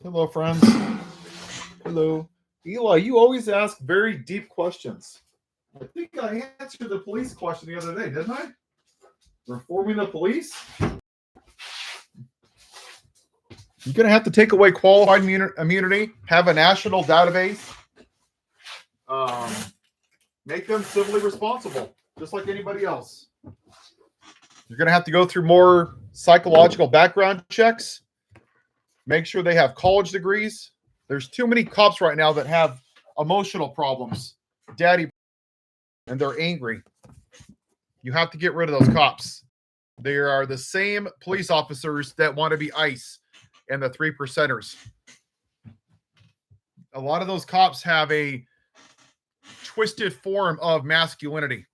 Hello, friends. Hello. Eli, you always ask very deep questions. I think I answered the police question the other day, didn't I? Reforming the police? You're going to have to take away qualified immunity, have a national database, make them civilly responsible, just like anybody else. You're going to have to go through more psychological background checks, make sure they have college degrees. There's too many cops right now that have emotional problems, daddy, and they're angry. You have to get rid of those cops. They are the same police officers that want to be ICE and the 3%ers. A lot of those cops have a twisted form of masculinity.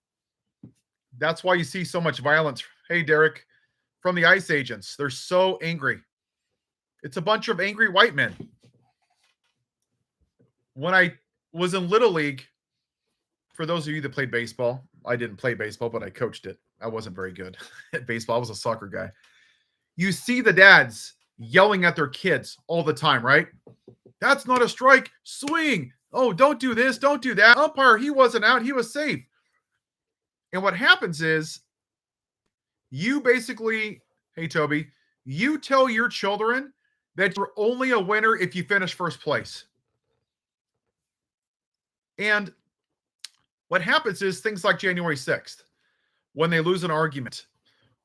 That's why you see so much violence. Hey, Derek, from the ICE agents. They're so angry. It's a bunch of angry white men. When I was in Little League, for those of you that played baseball, I didn't play baseball, but I coached it. I wasn't very good at baseball. I was a soccer guy. You see the dads yelling at their kids all the time, right? That's not a strike. Swing. Oh, don't do this. Don't do that. Umpire, he wasn't out. He was safe. And what happens is you basically, hey, Toby, you tell your children that you're only a winner if you finish first place. And what happens is things like January 6th, when they lose an argument,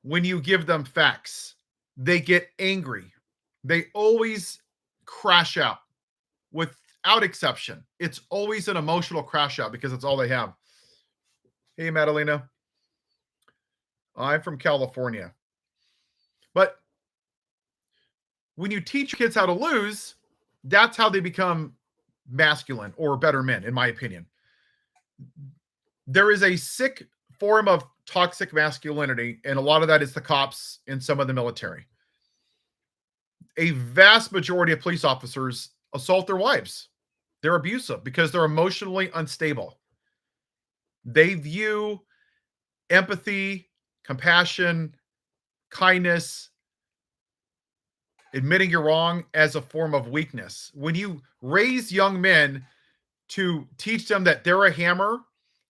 when you give them facts, they get angry. They always crash out without exception. It's always an emotional crash out because it's all they have. Hey, Madalena. I'm from California. But when you teach kids how to lose, that's how they become masculine or better men, in my opinion. There is a sick form of toxic masculinity, and a lot of that is the cops and some of the military. A vast majority of police officers assault their wives. They're abusive because they're emotionally unstable. They view empathy, compassion, kindness, admitting you're wrong as a form of weakness. When you raise young men to teach them that they're a hammer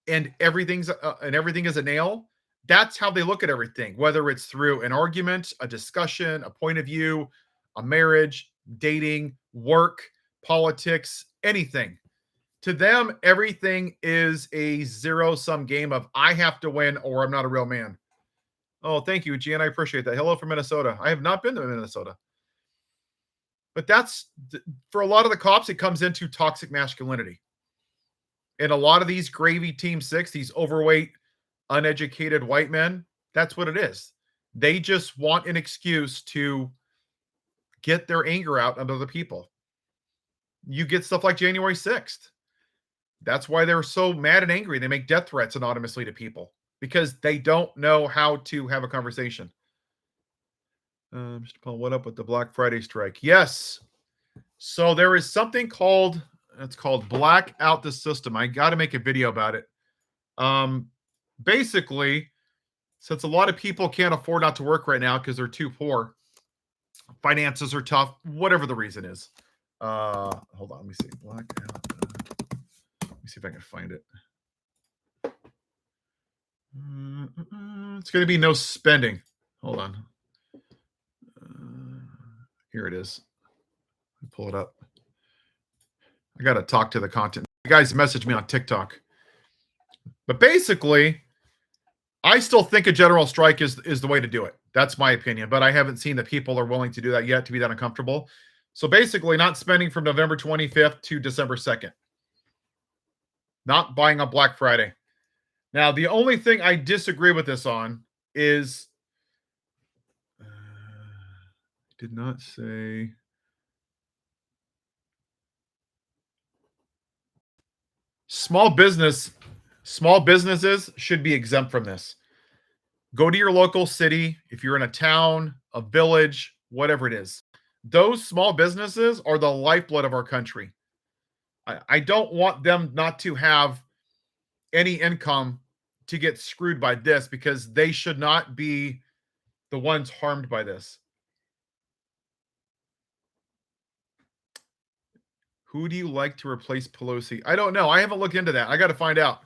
and everything is a nail, that's how they look at everything, whether it's through an argument, a discussion, a point of view, a marriage, dating, work, politics, anything. To them, everything is a zero-sum game of I have to win or I'm not a real man. Oh, thank you, Gian. I appreciate that. Hello from Minnesota. I have not been to Minnesota. But that's, for a lot of the cops, it comes into toxic masculinity. And a lot of these gravy Team 6, these overweight, uneducated white men, that's what it is. They just want an excuse to get their anger out on other people. You get stuff like January 6th. That's why they're so mad and angry. They make death threats anonymously to people because they don't know how to have a conversation. Mr. Paul, what up with the Black Friday strike? Yes. So there is something called, it's called Black Out the System. I got to make a video about it. Basically, since a lot of people can't afford not to work right now because they're too poor, finances are tough, whatever the reason is. Hold on, let me see. Black Out. Let me see if I can find it. It's going to be no spending. Hold on. Here it is. Let me pull it up. I got to talk to the content. You guys message me on TikTok. But basically, I still think a general strike is the way to do it. That's my opinion. But I haven't seen that people are willing to do that yet, to be that uncomfortable. So basically, not spending from November 25th to December 2nd. Not buying on Black Friday. Now, the only thing I disagree with this on is, did not say, small businesses should be exempt from this. Go to your local city. If you're in a town, a village, whatever it is, those small businesses are the lifeblood of our country. I don't want them not to have any income to get screwed by this because they should not be the ones harmed by this. Who do you like to replace Pelosi? I don't know. I haven't looked into that. I got to find out.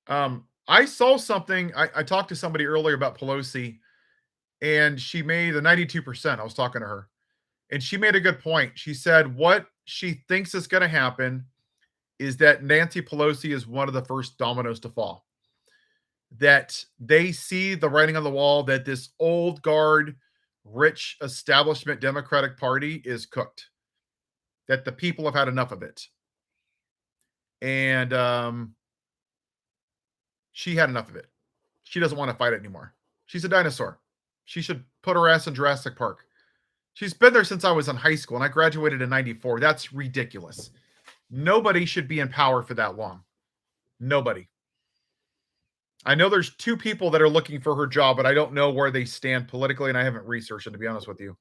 I saw something. I talked to somebody earlier about Pelosi, and she made the 92%. I was talking to her, and she made a good point. She said what she thinks is going to happen is that Nancy Pelosi is one of the first dominoes to fall. That they see the writing on the wall that this old guard, rich establishment Democratic Party is cooked. That the people have had enough of it. And she had enough of it. She doesn't want to fight it anymore. She's a dinosaur. She should put her ass in Jurassic Park. She's been there since I was in high school, and I graduated in 94. That's ridiculous. Nobody should be in power for that long. Nobody. I know there's two people that are looking for her job, but I don't know where they stand politically, and I haven't researched it, to be honest with you.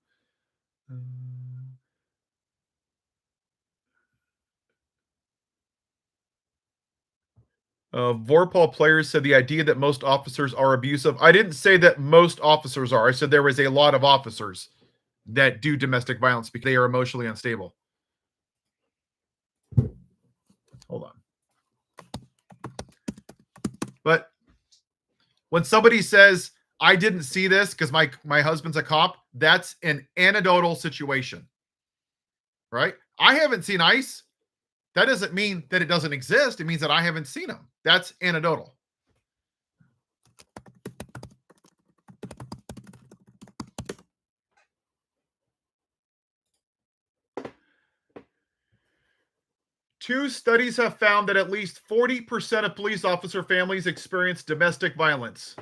Vorpal players said the idea that most officers are abusive. I didn't say that most officers are. I said there is a lot of officers that do domestic violence because they are emotionally unstable. Hold on. But when somebody says, I didn't see this because my husband's a cop, that's an anecdotal situation, right? I haven't seen ICE. That doesn't mean that it doesn't exist. It means that I haven't seen them. That's anecdotal. Two studies have found that at least 40% of police officer families experience domestic violence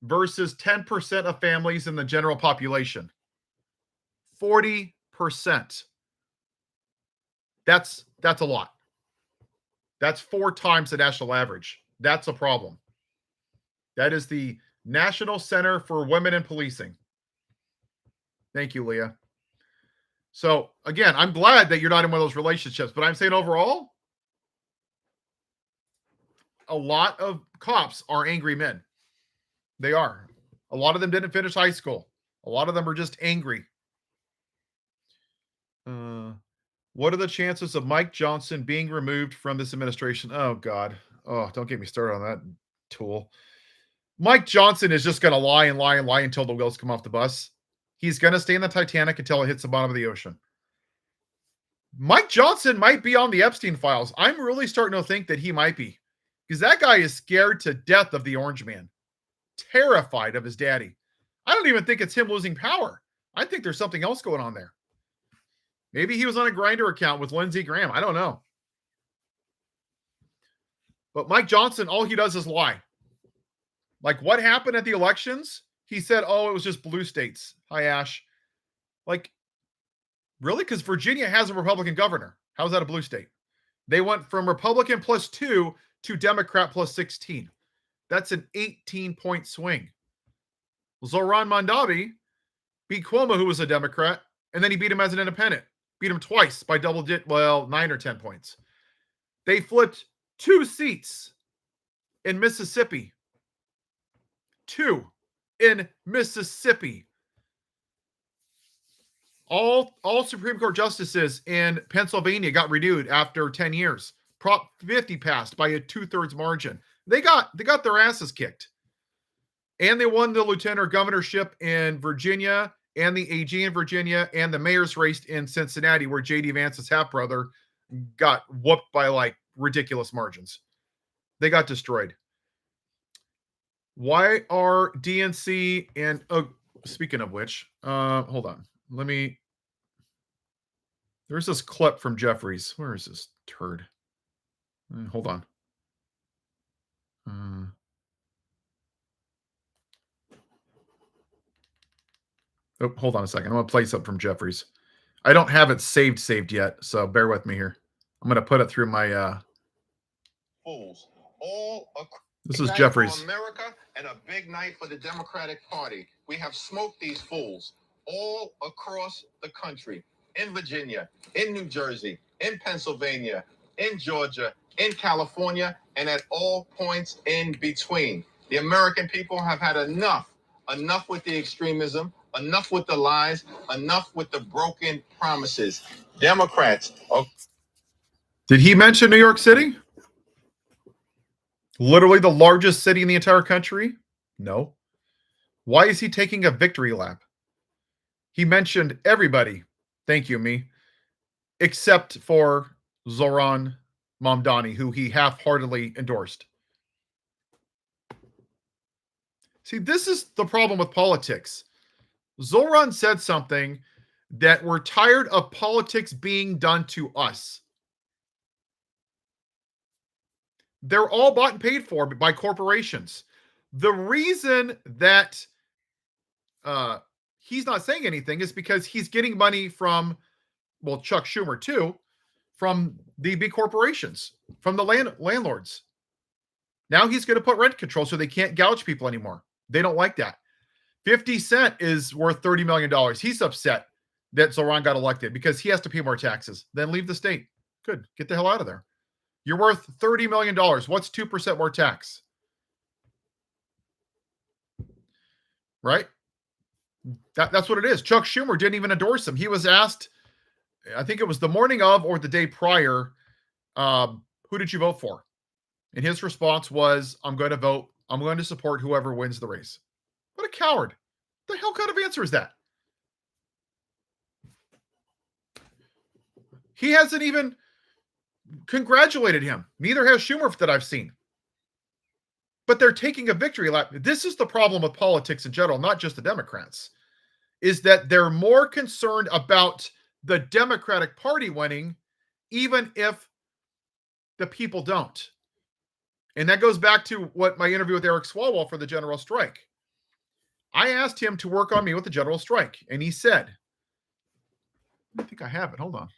versus 10% of families in the general population. 40%. That's a lot. That's 4 times the national average. That's a problem. That is the National Center for Women in Policing. Thank you, Leah. So, again, I'm glad that you're not in one of those relationships, but I'm saying overall, a lot of cops are angry men. They are. A lot of them didn't finish high school. A lot of them are just angry. What are the chances of Mike Johnson being removed from this administration? Oh, God. Oh, don't get me started on that tool. Mike Johnson is just going to lie and lie and lie until the wheels come off the bus. He's going to stay in the Titanic until it hits the bottom of the ocean. Mike Johnson might be on the Epstein files. I'm really starting to think that he might be, because that guy is scared to death of the Orange Man, terrified of his daddy. I don't even think it's him losing power. I think there's something else going on there. Maybe he was on a Grindr account with Lindsey Graham. I don't know. But Mike Johnson, all he does is lie. Like what happened at the elections? He said, oh, it was just blue states. Hi, Ash. Like, really? Because Virginia has a Republican governor. How's that a blue state? They went from Republican +2 to Democrat +16. That's an 18-point swing. Zoran Mondavi beat Cuomo, who was a Democrat, and then he beat him as an independent. Beat him twice by 9 or 10 points. They flipped 2 seats in Mississippi. 2 in Mississippi. All Supreme Court justices in Pennsylvania got renewed after 10 years. Prop 50 passed by a 2/3 margin. They got their asses kicked. And they won the lieutenant governorship in Virginia and the AG in Virginia and the mayor's race in Cincinnati, where J.D. Vance's half-brother got whooped by like ridiculous margins. They got destroyed. Why are DNC and speaking of which, hold on. There's this clip from Jeffries. Where is this turd? Hold on. Oh, hold on a second. I'm going to play something from Jeffries. I don't have it saved yet, so bear with me here. I'm going to put it through my fools. This is Jeffries. America and a big night for the Democratic Party. We have smoked these fools all across the country. In Virginia, in New Jersey, in Pennsylvania, in Georgia, in California, and at all points in between. The American people have had enough with the extremism, Enough with the lies. Enough with the broken promises. Democrats are. Did he mention New York City? Literally the largest city in the entire country? No. Why is he taking a victory lap? He mentioned everybody. Thank you, me. Except for Zoran Mamdani, who he half-heartedly endorsed. See, this is the problem with politics. Zoran said something that we're tired of politics being done to us. They're all bought and paid for by corporations. The reason that he's not saying anything is because he's getting money from, well, Chuck Schumer too, from the big corporations, from the landlords. Now he's going to put rent control so they can't gouge people anymore. They don't like that. 50 Cent is worth $30 million. He's upset that Zoran got elected because he has to pay more taxes. Then leave the state. Good. Get the hell out of there. You're worth $30 million. What's 2% more tax? Right? That's what it is. Chuck Schumer didn't even endorse him. He was asked, I think it was the morning of or the day prior, who did you vote for? And his response was, I'm going to support whoever wins the race. What a coward. What the hell kind of answer is that? He hasn't even congratulated him. Neither has Schumer that I've seen. But they're taking a victory lap. This is the problem with politics in general, not just the Democrats, is that they're more concerned about the Democratic Party winning, even if the people don't. And that goes back to what my interview with Eric Swalwell for the general strike. I asked him to work on me with the general strike, and he said, I think I have it. Hold on.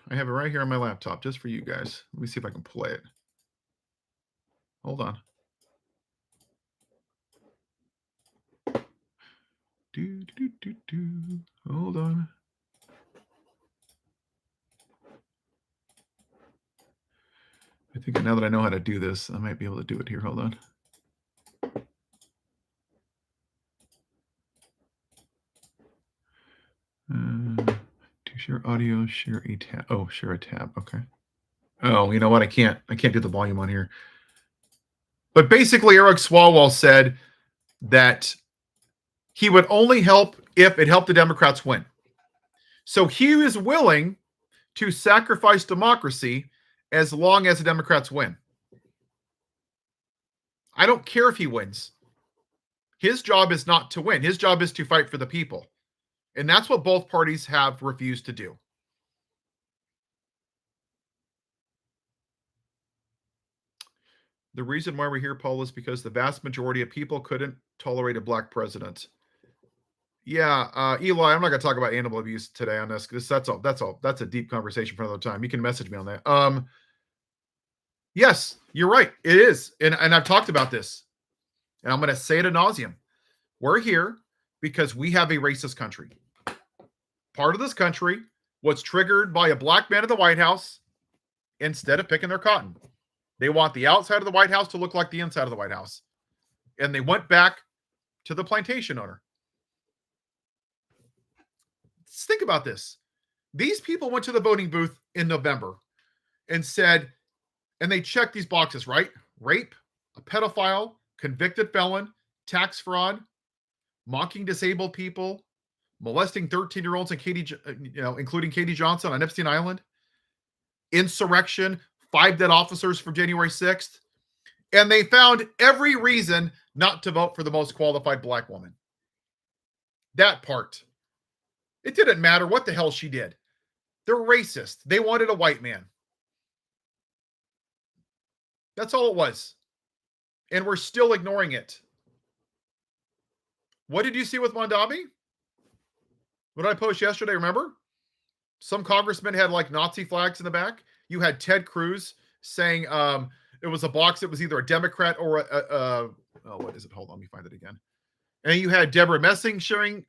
I have it right here on my laptop just for you guys. Let me see if I can play it. Hold on. Hold on. I think now that I know how to do this, I might be able to do it here. Hold on. To share audio, share a tab. Oh, share a tab. Okay. Oh, you know what? I can't do the volume on here. But basically, Eric Swalwell said that he would only help if it helped the Democrats win. So he is willing to sacrifice democracy as long as the Democrats win. I don't care if he wins. His job is not to win. His job is to fight for the people. And that's what both parties have refused to do. The reason why we're here, Paul, is because the vast majority of people couldn't tolerate a black president. Yeah, Eli, I'm not going to talk about animal abuse today on this because that's a deep conversation for another time. You can message me on that. Yes, you're right. It is, and I've talked about this, and I'm going to say it ad nauseum. We're here because we have a racist country. Part of this country was triggered by a black man at the White House instead of picking their cotton. They want the outside of the White House to look like the inside of the White House. And they went back to the plantation owner. Let's think about this. These people went to the voting booth in November and said, and they checked these boxes, right? Rape, a pedophile, convicted felon, tax fraud, mocking disabled people, molesting 13-year-olds and including Katie Johnson on Epstein Island, insurrection, 5 dead officers from January 6th. And they found every reason not to vote for the most qualified black woman. That part. It didn't matter what the hell she did. They're racist. They wanted a white man. That's all it was. And we're still ignoring it. What did you see with Mondavi? What did I post yesterday? Remember? Some congressman had like Nazi flags in the back. You had Ted Cruz saying it was a box that was either a Democrat or what is it? Hold on, let me find it again. And you had Deborah Messing sharing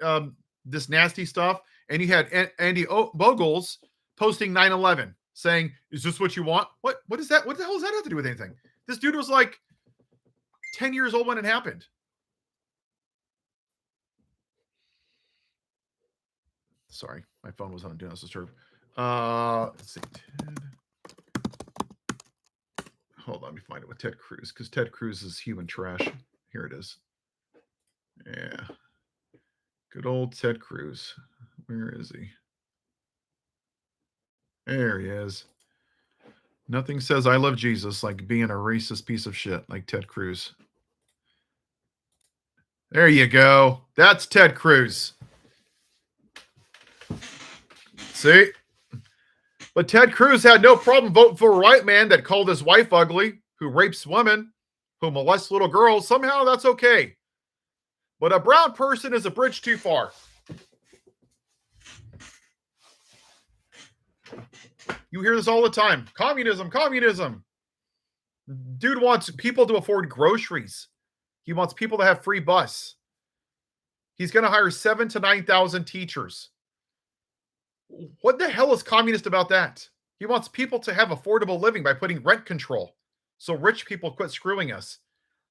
this nasty stuff. And you had Andy Bogles posting 9/11 saying, is this what you want? What is that? What the hell does that have to do with anything? This dude was like 10 years old when it happened. Sorry, my phone was on Do Not Disturb. Let's see. Hold on, let me find it with Ted Cruz, because Ted Cruz is human trash. Here it is. Yeah. Good old Ted Cruz. Where is he? There he is. Nothing says I love Jesus like being a racist piece of shit like Ted Cruz. There you go. That's Ted Cruz. See? But Ted Cruz had no problem voting for a white man that called his wife ugly, who rapes women, who molests little girls. Somehow that's okay. But a brown person is a bridge too far. You hear this all the time. Communism, communism. Dude wants people to afford groceries. He wants people to have free bus. He's going to hire 7,000 to 9,000 teachers. What the hell is communist about that? He wants people to have affordable living by putting rent control so rich people quit screwing us.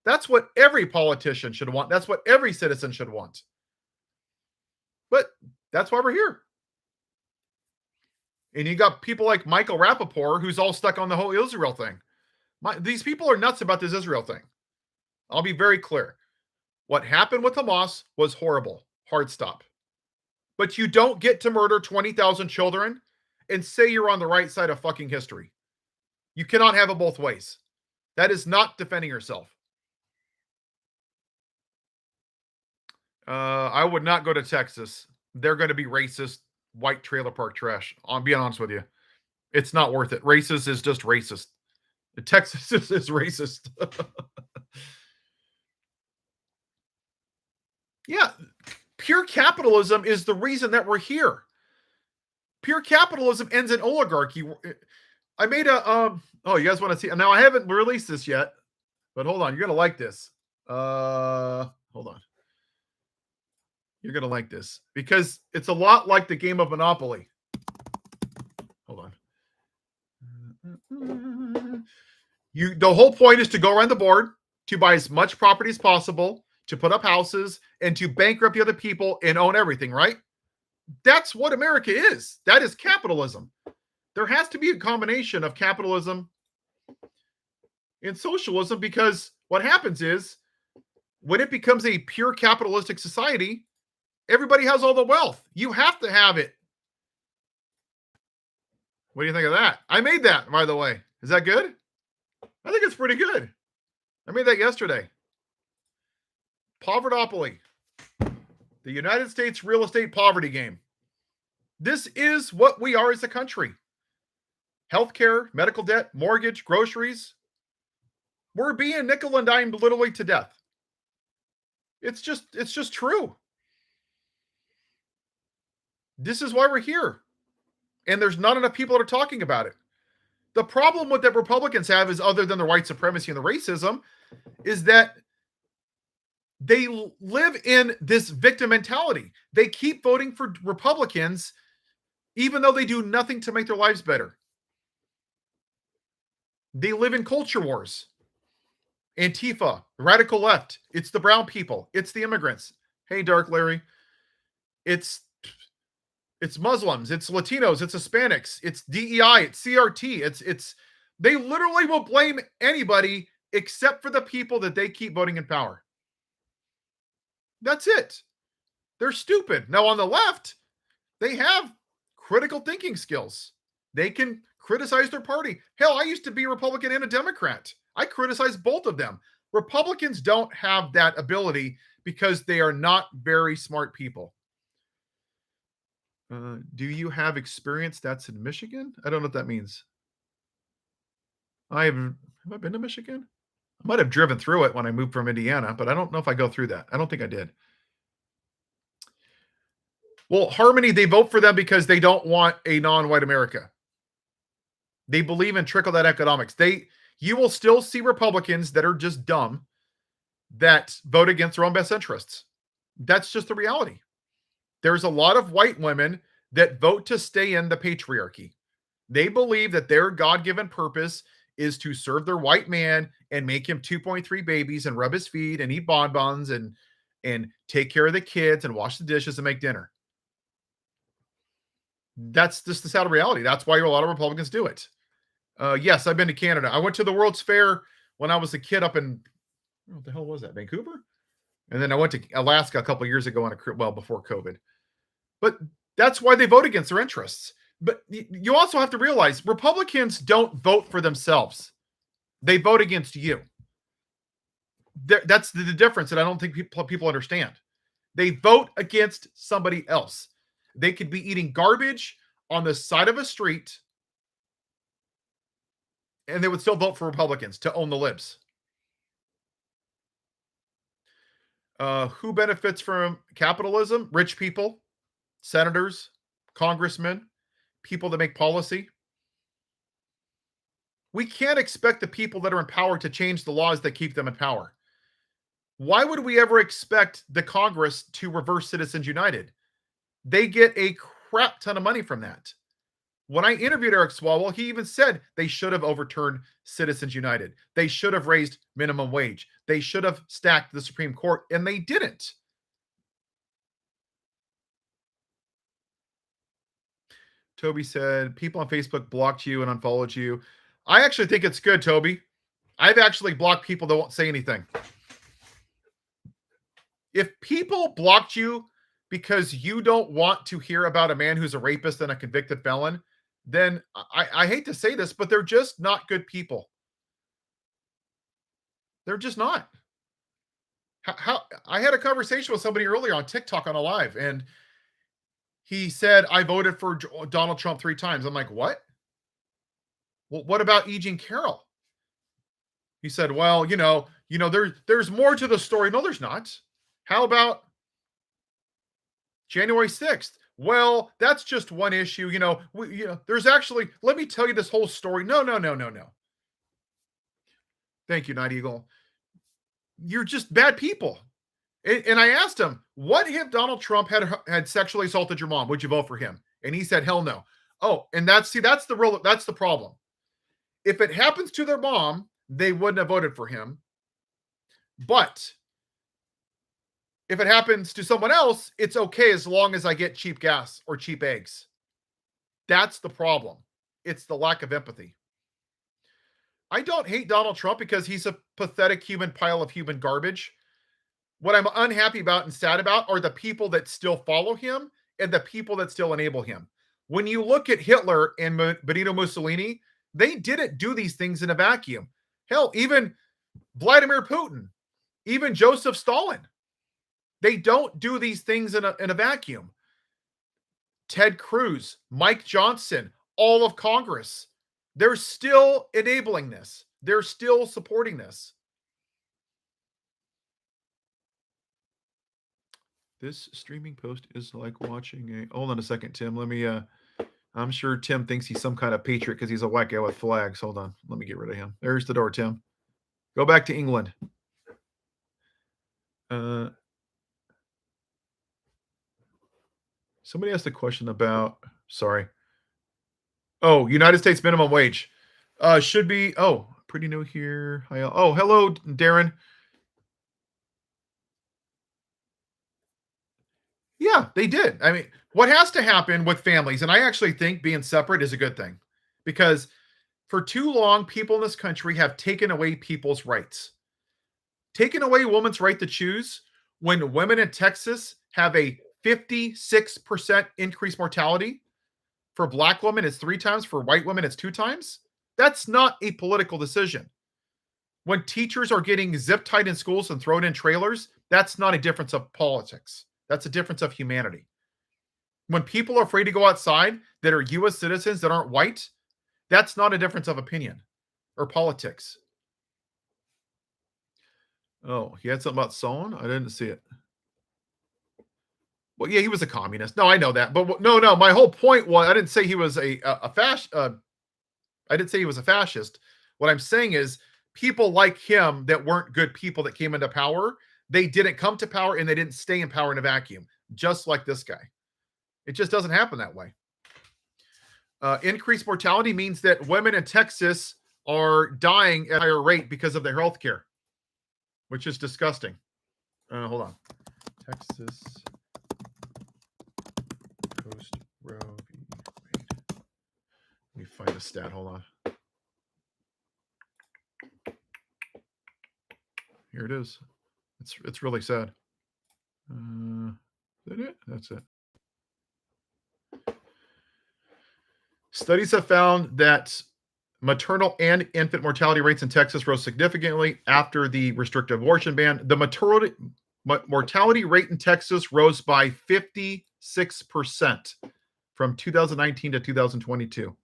That's what every politician should want. That's what every citizen should want. But that's why we're here. And you got people like Michael Rappaport, who's all stuck on the whole Israel thing. These people are nuts about this Israel thing. I'll be very clear. What happened with Hamas was horrible. Hard stop. But you don't get to murder 20,000 children and say you're on the right side of fucking history. You cannot have it both ways. That is not defending yourself. I would not go to Texas. They're going to be racist, white trailer park trash. I'm being honest with you. It's not worth it. Racist is just racist. Texas is racist. Yeah. Pure capitalism is the reason that we're here. Pure capitalism ends in oligarchy. I made a oh, you guys want to see? Now I haven't released this yet, but hold on, you're gonna like this. Hold on. You're gonna like this because it's a lot like the game of Monopoly. Hold on. The whole point is to go around the board, to buy as much property as possible, to put up houses, and to bankrupt the other people and own everything, right? That's what America is. That is capitalism. There has to be a combination of capitalism and socialism, because what happens is when it becomes a pure capitalistic society, everybody has all the wealth. You have to have it. What do you think of that? I made that, by the way. Is that good? I think it's pretty good. I made that yesterday. Povertopoly. The United States real estate poverty game. This is what we are as a country. Healthcare, medical debt, mortgage, groceries. We're being nickel and dimed literally to death. It's just true. This is why we're here. And there's not enough people that are talking about it. The problem with that Republicans have is, other than the white supremacy and the racism, is that they live in this victim mentality. They keep voting for Republicans even though they do nothing to make their lives better. They live in culture wars. Antifa, radical left, it's the brown people, it's the immigrants. Hey, Dark Larry. It's Muslims, it's Latinos, it's Hispanics, it's DEI, it's CRT, it's they literally will blame anybody except for the people that they keep voting in power. That's it. They're stupid. Now on the left, they have critical thinking skills. They can criticize their party. Hell, I used to be a Republican and a Democrat. I criticize both of them. Republicans don't have that ability because they are not very smart people. Do you have experience that's in Michigan? I don't know what that means. Have I been to Michigan? I might have driven through it when I moved from Indiana, but I don't know if I go through that. I don't think I did. Well, Harmony, they vote for them because they don't want a non-white America. They believe in trickle-down economics. You will still see Republicans that are just dumb that vote against their own best interests. That's just the reality. There's a lot of white women that vote to stay in the patriarchy. They believe that their God-given purpose is to serve their white man and make him 2.3 babies and rub his feet and eat bonbons and take care of the kids and wash the dishes and make dinner. That's just the sad reality. That's why a lot of Republicans do it. Yes, I've been to Canada. I went to the World's Fair when I was a kid up in, what the hell was that, Vancouver? And then I went to Alaska a couple of years ago on before COVID. But that's why they vote against their interests. But you also have to realize Republicans don't vote for themselves. They vote against you. That's the difference that I don't think people understand. They vote against somebody else. They could be eating garbage on the side of a street and they would still vote for Republicans to own the libs. Who benefits from capitalism? Rich people, senators, congressmen, people that make policy. We can't expect the people that are in power to change the laws that keep them in power. Why would we ever expect the Congress to reverse Citizens United? They get a crap ton of money from that. When I interviewed Eric Swalwell, he even said they should have overturned Citizens United. They should have raised minimum wage. They should have stacked the Supreme Court, and they didn't. Toby said, people on Facebook blocked you and unfollowed you. I actually think it's good, Toby. I've actually blocked people that won't say anything. If people blocked you because you don't want to hear about a man who's a rapist and a convicted felon, then I hate to say this, but they're just not good people. They're just not. How I had a conversation with somebody earlier on TikTok on a live, and he said, I voted for Donald Trump 3 times. I'm like, what? Well, what about E. Jean Carroll? He said, well, there's more to the story. No, there's not. How about January 6th? Well, that's just one issue. There's actually, let me tell you this whole story. No. Thank you, Night Eagle. You're just bad people. And I asked him, what if Donald Trump had sexually assaulted your mom? Would you vote for him? And he said, hell no. Oh, and that's the problem. If it happens to their mom, they wouldn't have voted for him. But if it happens to someone else, it's okay as long as I get cheap gas or cheap eggs. That's the problem. It's the lack of empathy. I don't hate Donald Trump because he's a pathetic human pile of human garbage. What I'm unhappy about and sad about are the people that still follow him and the people that still enable him. When you look at Hitler and Benito Mussolini, they didn't do these things in a vacuum. Hell, even Vladimir Putin, even Joseph Stalin, they don't do these things in a vacuum. Ted Cruz, Mike Johnson, all of Congress, they're still enabling this. They're still supporting this. This streaming post is like watching hold on a second, Tim. Let me, I'm sure Tim thinks he's some kind of patriot because he's a white guy with flags. Hold on. Let me get rid of him. There's the door, Tim. Go back to England. Somebody asked a question about, sorry. Oh, United States minimum wage. Should be, pretty new here. Oh, hello, Darren. Yeah, they did. I mean, what has to happen with families, and I actually think being separate is a good thing, because for too long, people in this country have taken away people's rights. Taken away a woman's right to choose when women in Texas have a 56% increased mortality. For black women, it's 3 times. For white women, it's 2 times. That's not a political decision. When teachers are getting zip-tied in schools and thrown in trailers, that's not a difference of politics. That's a difference of humanity. When people are afraid to go outside that are U.S. citizens that aren't white, that's not a difference of opinion or politics. Oh, he had something about Son? I didn't see it. Well, yeah, he was a communist. No, I know that. But no. My whole point was I didn't say he was a fascist. I didn't say he was a fascist. What I'm saying is people like him that weren't good people that came into power, they didn't come to power and they didn't stay in power in a vacuum, just like this guy. It just doesn't happen that way. Increased mortality means that women in Texas are dying at a higher rate because of their health care, which is disgusting. Hold on. Texas post Roe v. find a stat. Hold on. Here it is. It's really sad. Is that it? That's it. Studies have found that maternal and infant mortality rates in Texas rose significantly after the restrictive abortion ban. The mortality rate in Texas rose by 56% from 2019 to 2022.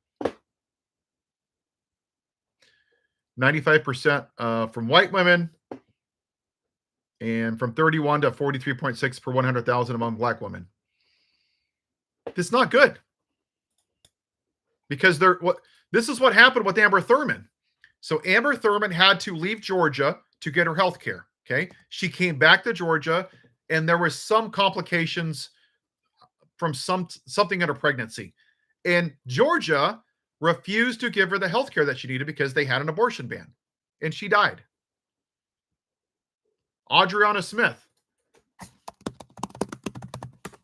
95% from white women, and from 31 to 43.6 per 100,000 among black women. It's not good. Because this is what happened with Amber Thurman. So Amber Thurman had to leave Georgia to get her health care. Okay. She came back to Georgia, and there was some complications from something in her pregnancy. And Georgia refused to give her the health care that she needed because they had an abortion ban. And she died. Adriana Smith,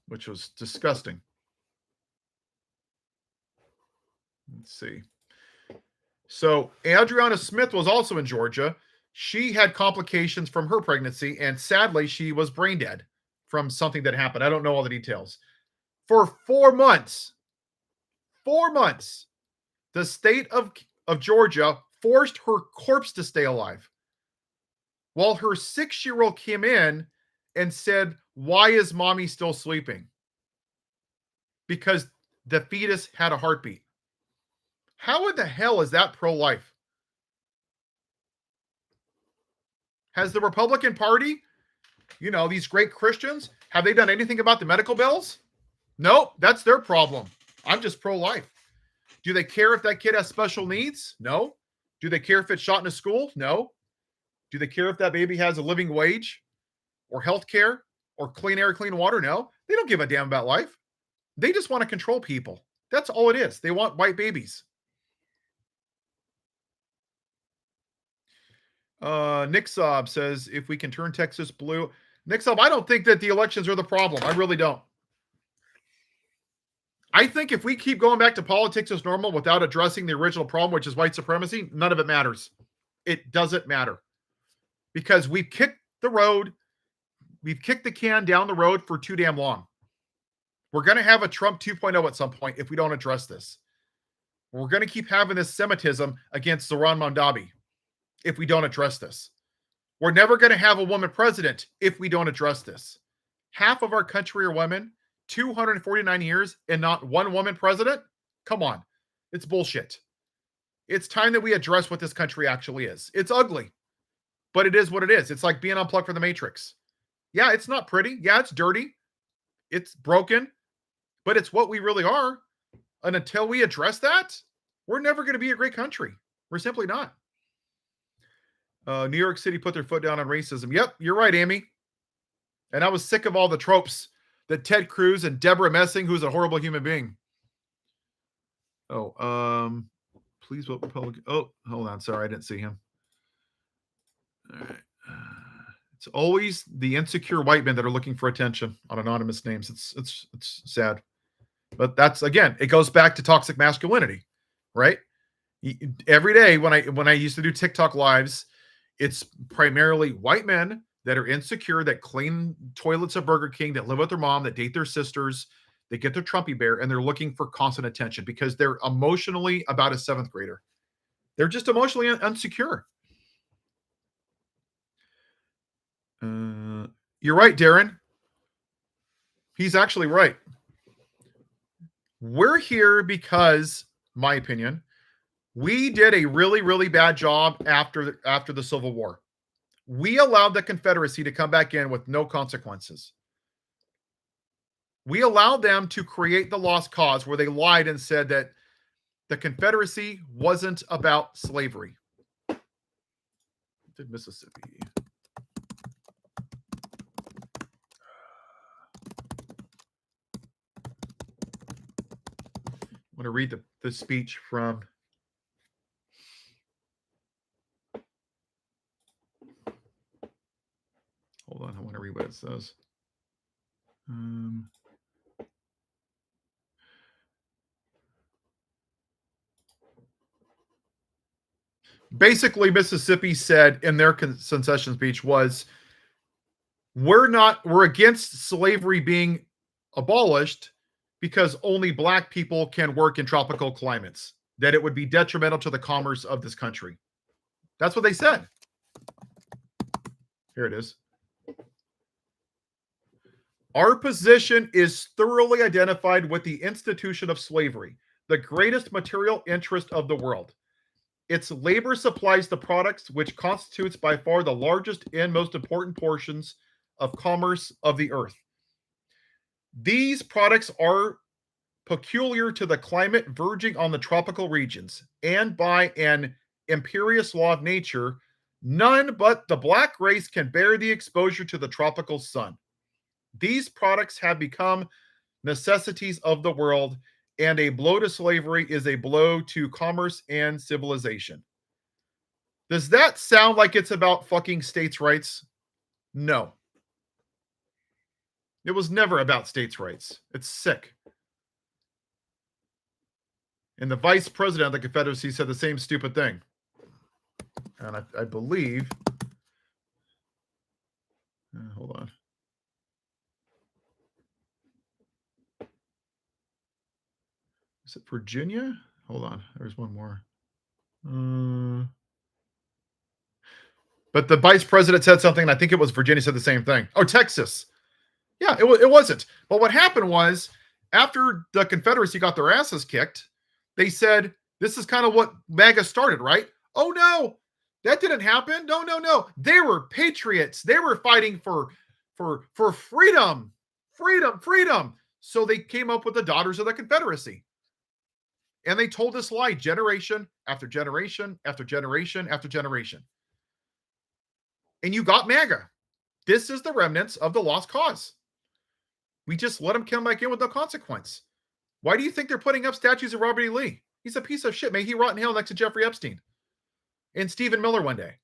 which was disgusting. Let's see. So Adriana Smith was also in Georgia. She had complications from her pregnancy, and sadly, she was brain dead from something that happened. I don't know all the details. For 4 months, the state of Georgia forced her corpse to stay alive, while her 6-year-old came in and said, "Why is mommy still sleeping?" Because the fetus had a heartbeat. How in the hell is that pro-life? Has the Republican Party, these great Christians, have they done anything about the medical bills? No, that's their problem. I'm just pro-life. Do they care if that kid has special needs? No. Do they care if it's shot in a school? No. Do they care if that baby has a living wage or health care or clean air, clean water? No. They don't give a damn about life. They just want to control people. That's all it is. They want white babies. Nick Sob says, if we can turn Texas blue. Nick Sob, I don't think that the elections are the problem. I really don't. I think if we keep going back to politics as normal without addressing the original problem, which is white supremacy, none of it matters. It doesn't matter. Because we've kicked the can down the road for too damn long. We're going to have a Trump 2.0 at some point if we don't address this. We're going to keep having this Semitism against Zoran Mondavi if we don't address this. We're never going to have a woman president if we don't address this. Half of our country are women, 249 years, and not one woman president? Come on. It's bullshit. It's time that we address what this country actually is. It's ugly, but it is what it is. It's like being unplugged from the Matrix. Yeah, it's not pretty. Yeah, it's dirty. It's broken, but it's what we really are. And until we address that, we're never going to be a great country. We're simply not. New York City put their foot down on racism. Yep, you're right, Amy. And I was sick of all the tropes that Ted Cruz and Deborah Messing, who's a horrible human being. Please vote Republican. Oh, hold on. Sorry, I didn't see him. All right. It's always the insecure white men that are looking for attention on anonymous names. It's sad. But that's, again, it goes back to toxic masculinity, right? Every day when I used to do TikTok lives, it's primarily white men that are insecure, that clean toilets at Burger King, that live with their mom, that date their sisters, they get their Trumpy bear, and they're looking for constant attention because they're emotionally about a 7th grader. They're just emotionally insecure. You're right, Darren. He's actually right. We're here because, my opinion, we did a really, really bad job after the Civil War. We allowed the Confederacy to come back in with no consequences. We allowed them to create the lost cause where they lied and said that the Confederacy wasn't about slavery. Did Mississippi. I'm going to read the speech from hold on, I want to read what it says. Basically, Mississippi said in their concession speech was, we're against slavery being abolished because only black people can work in tropical climates, that it would be detrimental to the commerce of this country. That's what they said. Here it is. Our position is thoroughly identified with the institution of slavery, the greatest material interest of the world. Its labor supplies the products which constitutes by far the largest and most important portions of commerce of the earth. These products are peculiar to the climate verging on the tropical regions, and by an imperious law of nature, none but the black race can bear the exposure to the tropical sun. These products have become necessities of the world, and a blow to slavery is a blow to commerce and civilization. Does that sound like it's about fucking states' rights? No. It was never about states' rights. It's sick. And the vice president of the Confederacy said the same stupid thing. And I believe... hold on. Is it Virginia? Hold on. There's one more. But the vice president said something, and I think it was Virginia said the same thing. Oh, Texas. Yeah, it wasn't. But what happened was, after the Confederacy got their asses kicked, they said, this is kind of what MAGA started, right? Oh, no, that didn't happen. No. They were patriots. They were fighting for freedom. Freedom. So they came up with the Daughters of the Confederacy. And they told this lie generation after generation after generation after generation. And you got MAGA. This is the remnants of the lost cause. We just let them come back in with no consequence. Why do you think they're putting up statues of Robert E. Lee? He's a piece of shit. May he rot in hell next to Jeffrey Epstein and Stephen Miller one day.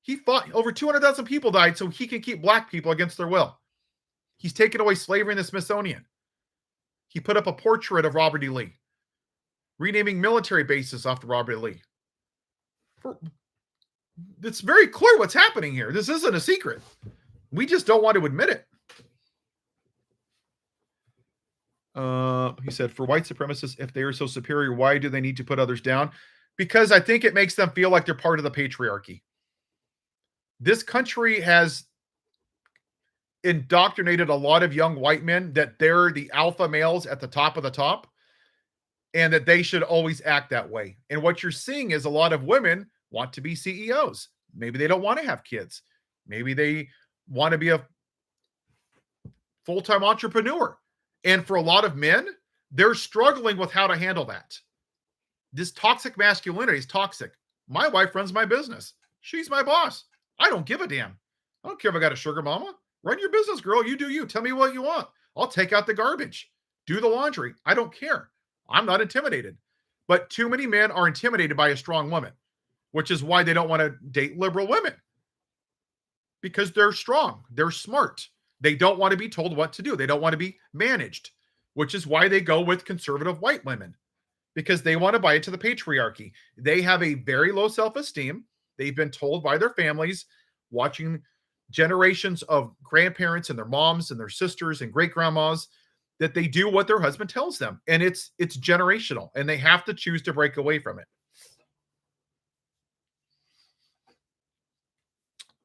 He fought. Over 200,000 people died so he can keep black people against their will. He's taken away slavery in the Smithsonian. He put up a portrait of Robert E. Lee, renaming military bases after Robert E. Lee. It's very clear what's happening here. This isn't a secret. We just don't want to admit it. He said, for white supremacists, if they are so superior, why do they need to put others down? Because I think it makes them feel like they're part of the patriarchy. This country has indoctrinated a lot of young white men that they're the alpha males at the top of the top, and that they should always act that way. And what you're seeing is a lot of women want to be CEOs. Maybe they don't want to have kids. Maybe they want to be a full-time entrepreneur. And for a lot of men, they're struggling with how to handle that. This toxic masculinity is toxic. My wife runs my business. She's my boss. I don't give a damn. I don't care if I got a sugar mama. Run your business, girl. You do you. Tell me what you want. I'll take out the garbage. Do the laundry. I don't care. I'm not intimidated. But too many men are intimidated by a strong woman, which is why they don't want to date liberal women. Because they're strong. They're smart. They don't want to be told what to do. They don't want to be managed, which is why they go with conservative white women, because they want to buy into the patriarchy. They have a very low self-esteem. They've been told by their families, watching generations of grandparents and their moms and their sisters and great-grandmas, that they do what their husband tells them. And it's generational, and they have to choose to break away from it.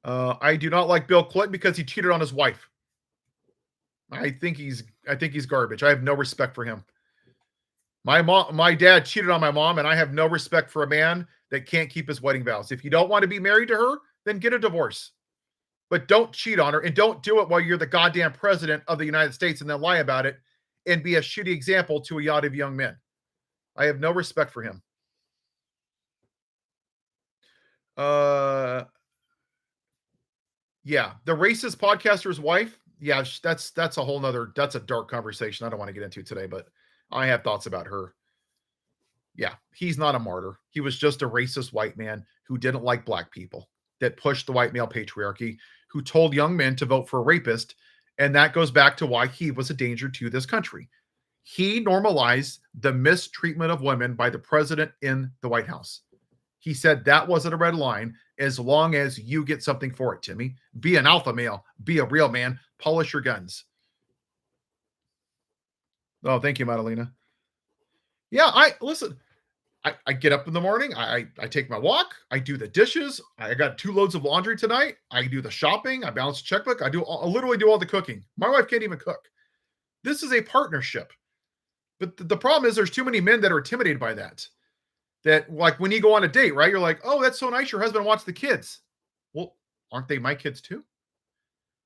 I do not like Bill Clinton because he cheated on his wife. I think he's garbage. I have no respect for him. My dad cheated on my mom, and I have no respect for a man that can't keep his wedding vows. If you don't want to be married to her, then get a divorce. But don't cheat on her, and don't do it while you're the goddamn president of the United States and then lie about it and be a shitty example to a yacht of young men. I have no respect for him. Yeah, the racist podcaster's wife. Yeah, that's a whole nother, that's a dark conversation I don't want to get into today, but I have thoughts about her. Yeah, he's not a martyr. He was just a racist white man who didn't like black people, that pushed the white male patriarchy, who told young men to vote for a rapist. And that goes back to why he was a danger to this country. He normalized the mistreatment of women by the president in the White House. He said that wasn't a red line as long as you get something for it, Timmy. Be an alpha male. Be a real man. Polish your guns. Oh, thank you, Madalena. Yeah, I listen. I get up in the morning. I take my walk. I do the dishes. I got 2 loads of laundry tonight. I do the shopping. I balance the checkbook. I literally do all the cooking. My wife can't even cook. This is a partnership. But the problem is there's too many men that are intimidated by that. That like when you go on a date, right? You're like, oh, that's so nice. Your husband wants the kids. Well, aren't they my kids too?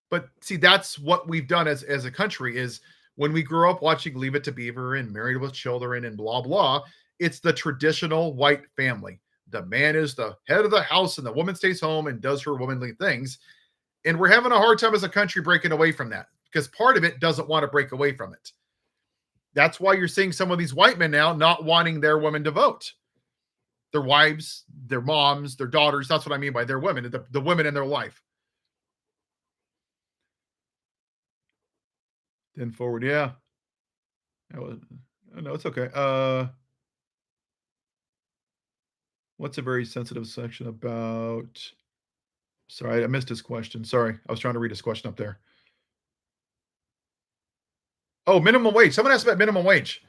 But see, that's what we've done as a country is when we grew up watching Leave It to Beaver and Married with Children and blah blah. It's the traditional white family. The man is the head of the house and the woman stays home and does her womanly things. And we're having a hard time as a country breaking away from that because part of it doesn't want to break away from it. That's why you're seeing some of these white men now not wanting their women to vote. Their wives, their moms, their daughters. That's what I mean by their women, the women in their life. Then forward, yeah. Oh, no, it's okay. What's a very sensitive section about? Sorry, I missed his question. Sorry, I was trying to read his question up there. Oh, minimum wage. Someone asked about minimum wage.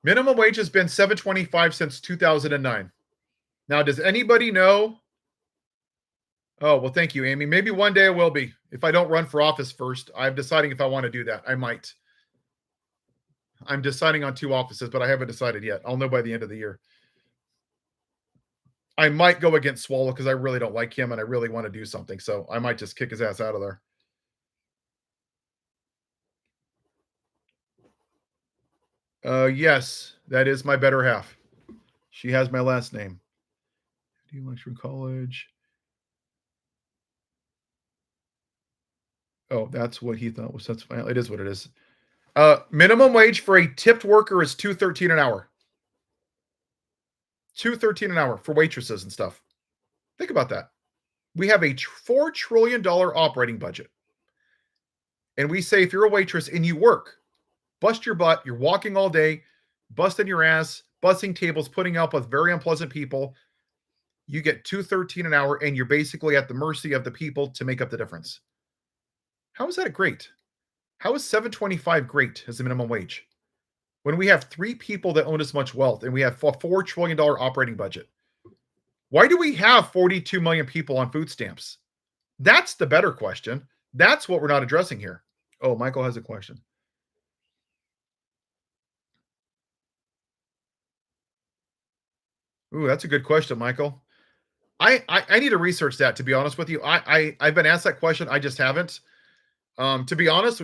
Minimum wage has been $7.25 since 2009. Now, does anybody know? Oh, well, thank you, Amy. Maybe one day it will be. If I don't run for office first, I'm deciding if I want to do that. I might. I'm deciding on 2 offices, but I haven't decided yet. I'll know by the end of the year. I might go against Swallow because I really don't like him and I really want to do something. So I might just kick his ass out of there. Yes, that is my better half. She has my last name. Do you lecture in college? Oh, that's what he thought was. That's fine. It is what it is. Minimum wage for a tipped worker is $2.13 an hour. $2.13 an hour for waitresses and stuff. Think about that. We have a $4 trillion operating budget. And we say if you're a waitress and you work, bust your butt, you're walking all day, busting your ass, busting tables, putting up with very unpleasant people, you get $2.13 an hour and you're basically at the mercy of the people to make up the difference. How is that great? How is $7.25 great as a minimum wage? When we have 3 people that own as much wealth and we have a $4 trillion operating budget. Why do we have 42 million people on food stamps? That's the better question. That's what we're not addressing here. Oh, Michael has a question. Ooh, that's a good question, Michael. I need to research that, to be honest with you. I've been asked that question. I just haven't. To be honest,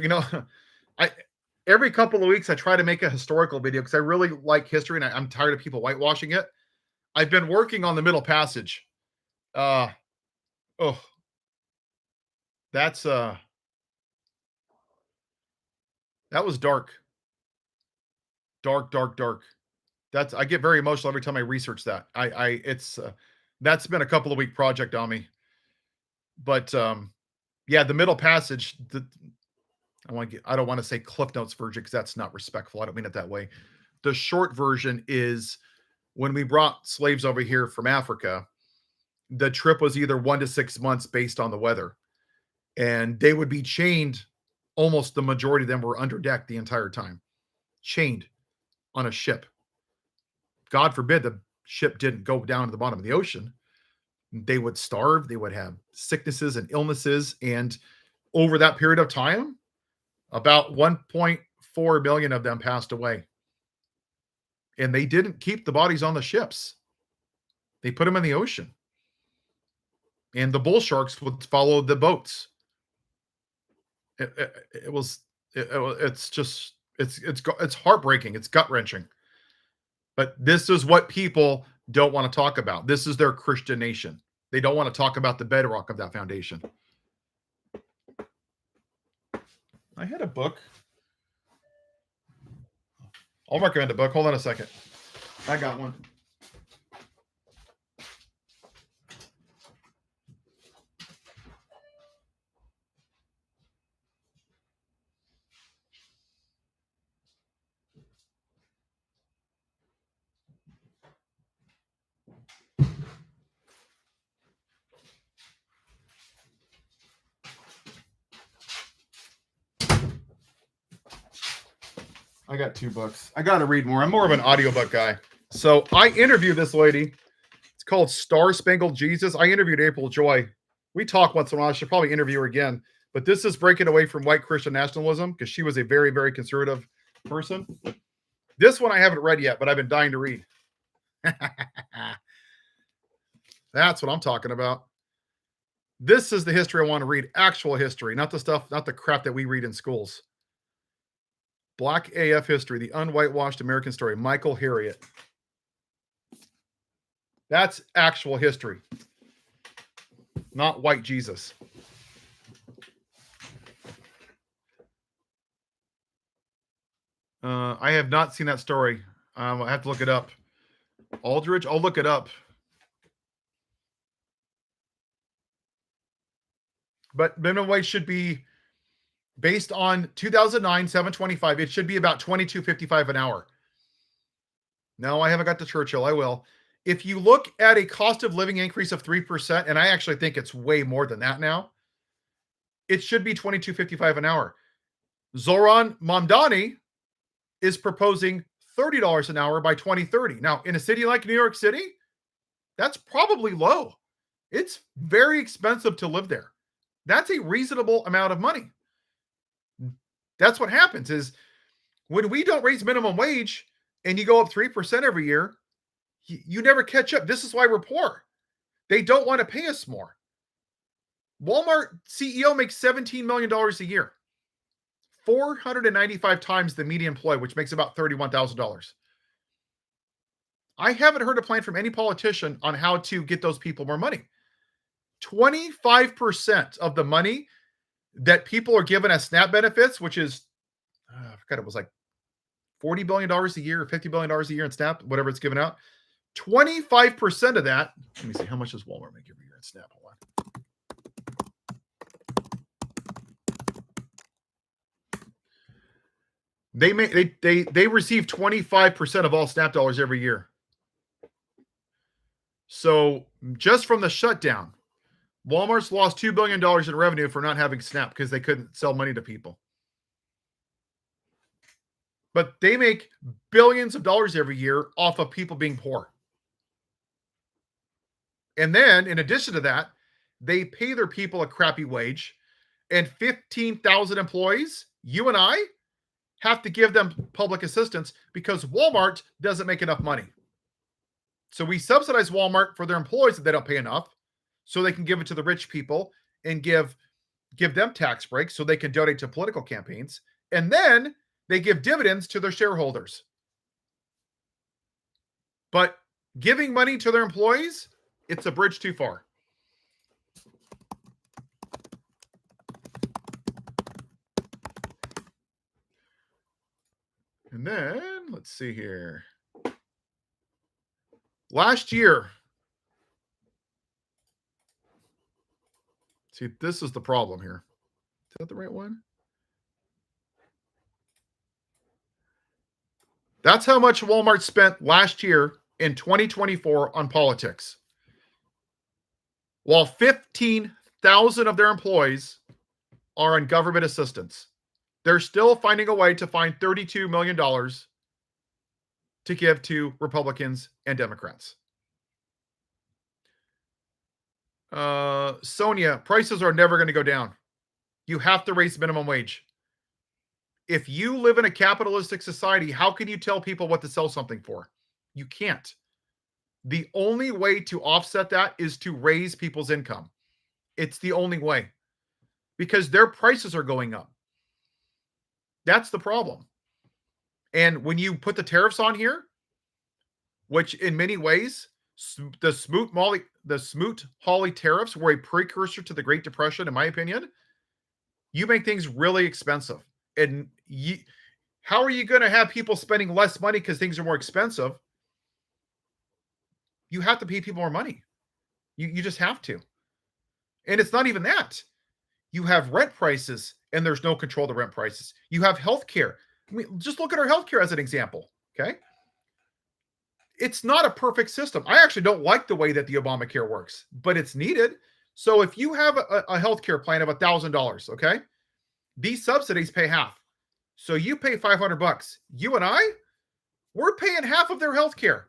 I every couple of weeks I try to make a historical video because I really like history and I'm tired of people whitewashing it. I've been working on the Middle Passage. Uh oh, that's that was dark. Dark, dark, dark. That's I get very emotional every time I research that. I it's that's been a couple of week project on me. But yeah, the Middle Passage, I don't want to say Cliff Notes version because that's not respectful. I don't mean it that way. The short version is when we brought slaves over here from Africa, the trip was either 1 to 6 months based on the weather. And they would be chained, almost the majority of them were under deck the entire time, chained on a ship. God forbid the ship didn't go down to the bottom of the ocean. They would starve, they would have sicknesses and illnesses. And over that period of time, about 1.4 million of them passed away. And they didn't keep the bodies on the ships. They put them in the ocean. And the bull sharks would follow the boats. It's heartbreaking. It's gut wrenching. But this is what people don't want to talk about. This is their Christian nation. They don't want to talk about the bedrock of that foundation. I had a book. I'll recommend a book. Hold on a second. I got one. I got 2 books. I got to read more. I'm more of an audiobook guy. So I interviewed this lady. It's called Star Spangled Jesus. I interviewed April Joy. We talk once in a while. I should probably interview her again. But this is breaking away from white Christian nationalism because she was a very, very conservative person. This one I haven't read yet, but I've been dying to read. That's what I'm talking about. This is the history I want to read. Actual history, not the stuff, not the crap that we read in schools. Black AF history, the unwhitewashed American story. Michael Harriot. That's actual history, not white Jesus. I have not seen that story. I have to look it up. Aldridge, I'll look it up. But minimum wage should be based on 2009, 725. It should be about $22.55 an hour. No, I haven't got to Churchill. I will. If you look at a cost of living increase of 3%, and I actually think it's way more than that now, it should be $22.55 an hour. Zoran Mamdani is proposing $30 an hour by 2030. Now, in a city like New York City, that's probably low. It's very expensive to live there. That's a reasonable amount of money. That's what happens is when we don't raise minimum wage and you go up 3% every year, you never catch up. This is why we're poor. They don't want to pay us more. Walmart CEO makes $17 million a year, 495 times the median employee, which makes about $31,000. I haven't heard a plan from any politician on how to get those people more money. 25% of the money that people are given as SNAP benefits, which is, I forgot, it was like $40 billion a year or $50 billion a year in SNAP, whatever it's given out. 25% of that, let me see, how much does Walmart make every year in SNAP? Hold on. They receive 25% of all SNAP dollars every year. So just from the shutdown, Walmart's lost $2 billion in revenue for not having SNAP because they couldn't sell money to people. But they make billions of dollars every year off of people being poor. And then, in addition to that, they pay their people a crappy wage. And 15,000 employees, you and I, have to give them public assistance because Walmart doesn't make enough money. So we subsidize Walmart for their employees that they don't pay enough, so they can give it to the rich people and give them tax breaks so they can donate to political campaigns. And then they give dividends to their shareholders. But giving money to their employees, it's a bridge too far. And then, let's see here. Last year, see, this is the problem here. Is that the right one? That's how much Walmart spent last year in 2024 on politics. While 15,000 of their employees are on government assistance, they're still finding a way to find $32 million to give to Republicans and Democrats. Sonia, prices are never going to go down. You have to raise minimum wage. If you live in a capitalistic society, how can you tell people what to sell something for? You can't. The only way to offset that is to raise people's income. It's the only way because their prices are going up. That's the problem. And when you put the tariffs on here, which in many ways, the Smoot-Hawley tariffs were a precursor to the Great Depression, in my opinion, you make things really expensive. And how are you going to have people spending less money because things are more expensive? You have to pay people more money. You just have to. And it's not even that. You have rent prices, and there's no control of the rent prices. You have healthcare. I mean, just look at our healthcare as an example, okay? It's not a perfect system. I actually don't like the way that the Obamacare works, but it's needed. So if you have a healthcare plan of $1,000, okay, these subsidies pay half. So you pay $500. You and I, we're paying half of their health care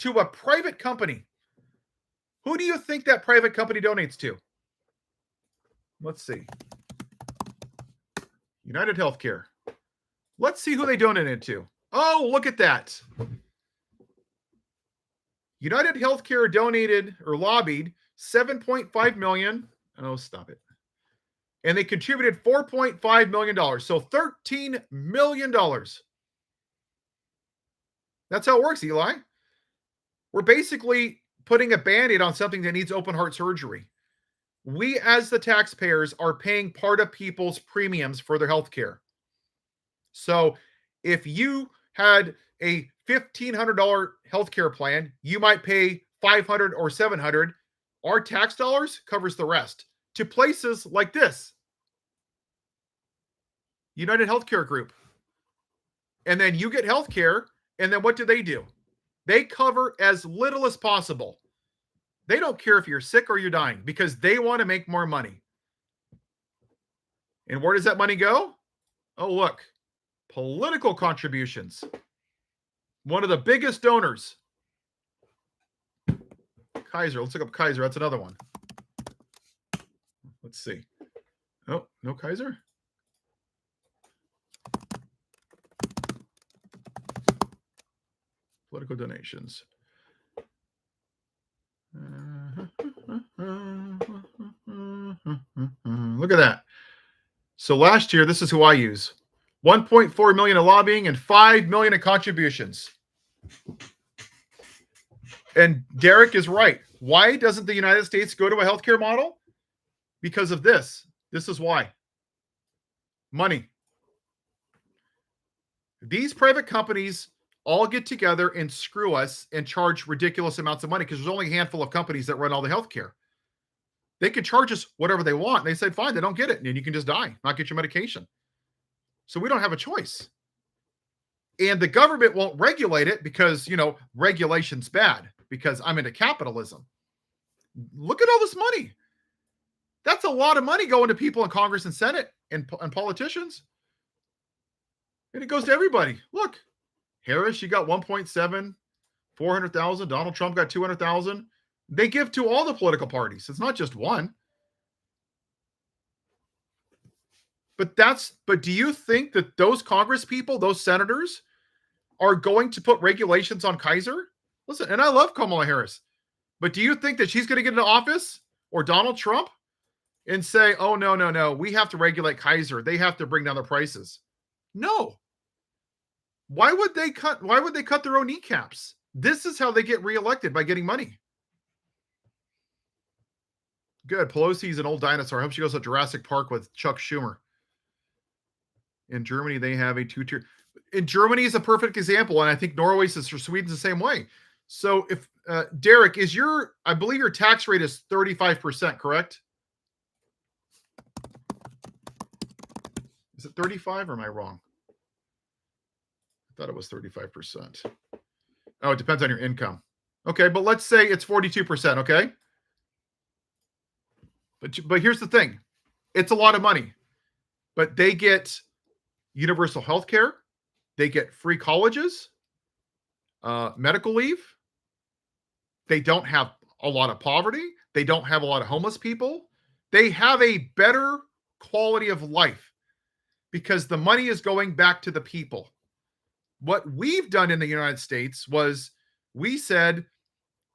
to a private company. Who do you think that private company donates to? Let's see. United Healthcare. Let's see who they donated to. Oh, look at that. United Healthcare donated or lobbied $7.5 million. Oh, stop it. And they contributed $4.5 million. So $13 million. That's how it works, Eli. We're basically putting a Band-Aid on something that needs open heart surgery. We, as the taxpayers, are paying part of people's premiums for their health care. So if you had a $1,500 healthcare plan, you might pay $500 or $700. Our tax dollars covers the rest to places like this. United Healthcare Group. And then you get healthcare, and then what do? They cover as little as possible. They don't care if you're sick or you're dying because they want to make more money. And where does that money go? Oh, look. Political contributions. One of the biggest donors. Kaiser. Let's look up Kaiser. That's another one. Let's see. Oh, no Kaiser? Political donations. Look at that. So last year, this is who I use. 1.4 million in lobbying and 5 million in contributions. And Derek is right. Why doesn't the United States go to a healthcare model? Because of this. This is why. Money. These private companies all get together and screw us and charge ridiculous amounts of money because there's only a handful of companies that run all the healthcare. They can charge us whatever they want. They said, fine, they don't get it. And you can just die, not get your medication. So we don't have a choice. And the government won't regulate it because, regulation's bad because I'm into capitalism. Look at all this money. That's a lot of money going to people in Congress and Senate and politicians. And it goes to everybody. Look, Harris, you got 1.7, 400,000. Donald Trump got 200,000. They give to all the political parties. It's not just one. But do you think that those Congress people, those senators, are going to put regulations on Kaiser? Listen, and I love Kamala Harris, but do you think that she's going to get into office or Donald Trump and say, oh, no, we have to regulate Kaiser. They have to bring down their prices. No. Why would they cut their own kneecaps? This is how they get reelected, by getting money. Good. Pelosi's an old dinosaur. I hope she goes to Jurassic Park with Chuck Schumer. In Germany, they have a two-tier. In Germany is a perfect example, and I think Norway's is for Sweden's the same way. So if Derek, I believe your tax rate is 35%, correct? Is it 35 or am I wrong? I thought it was 35%. Oh, it depends on your income. Okay, but let's say it's 42%, okay? But here's the thing. It's a lot of money. But they get universal health care. They get free colleges, medical leave. They don't have a lot of poverty. They don't have a lot of homeless people. They have a better quality of life because the money is going back to the people. What we've done in the United States was we said,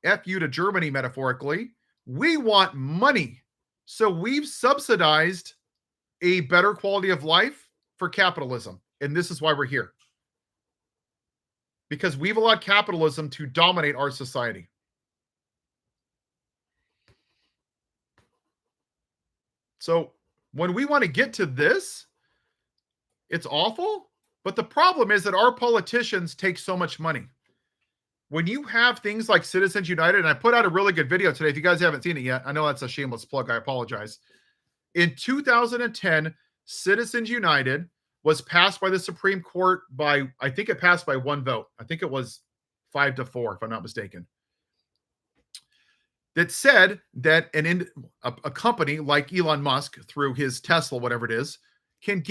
F you to Germany, metaphorically. We want money. So we've subsidized a better quality of life for capitalism. And this is why we're here. Because we've allowed capitalism to dominate our society. So when we want to get to this, it's awful. But the problem is that our politicians take so much money. When you have things like Citizens United, and I put out a really good video today. If you guys haven't seen it yet, I know that's a shameless plug. I apologize. In 2010, Citizens United was passed by the Supreme Court by, I think it passed by one vote. I think it was 5-4, if I'm not mistaken. That said that a company like Elon Musk, through his Tesla, whatever it is, can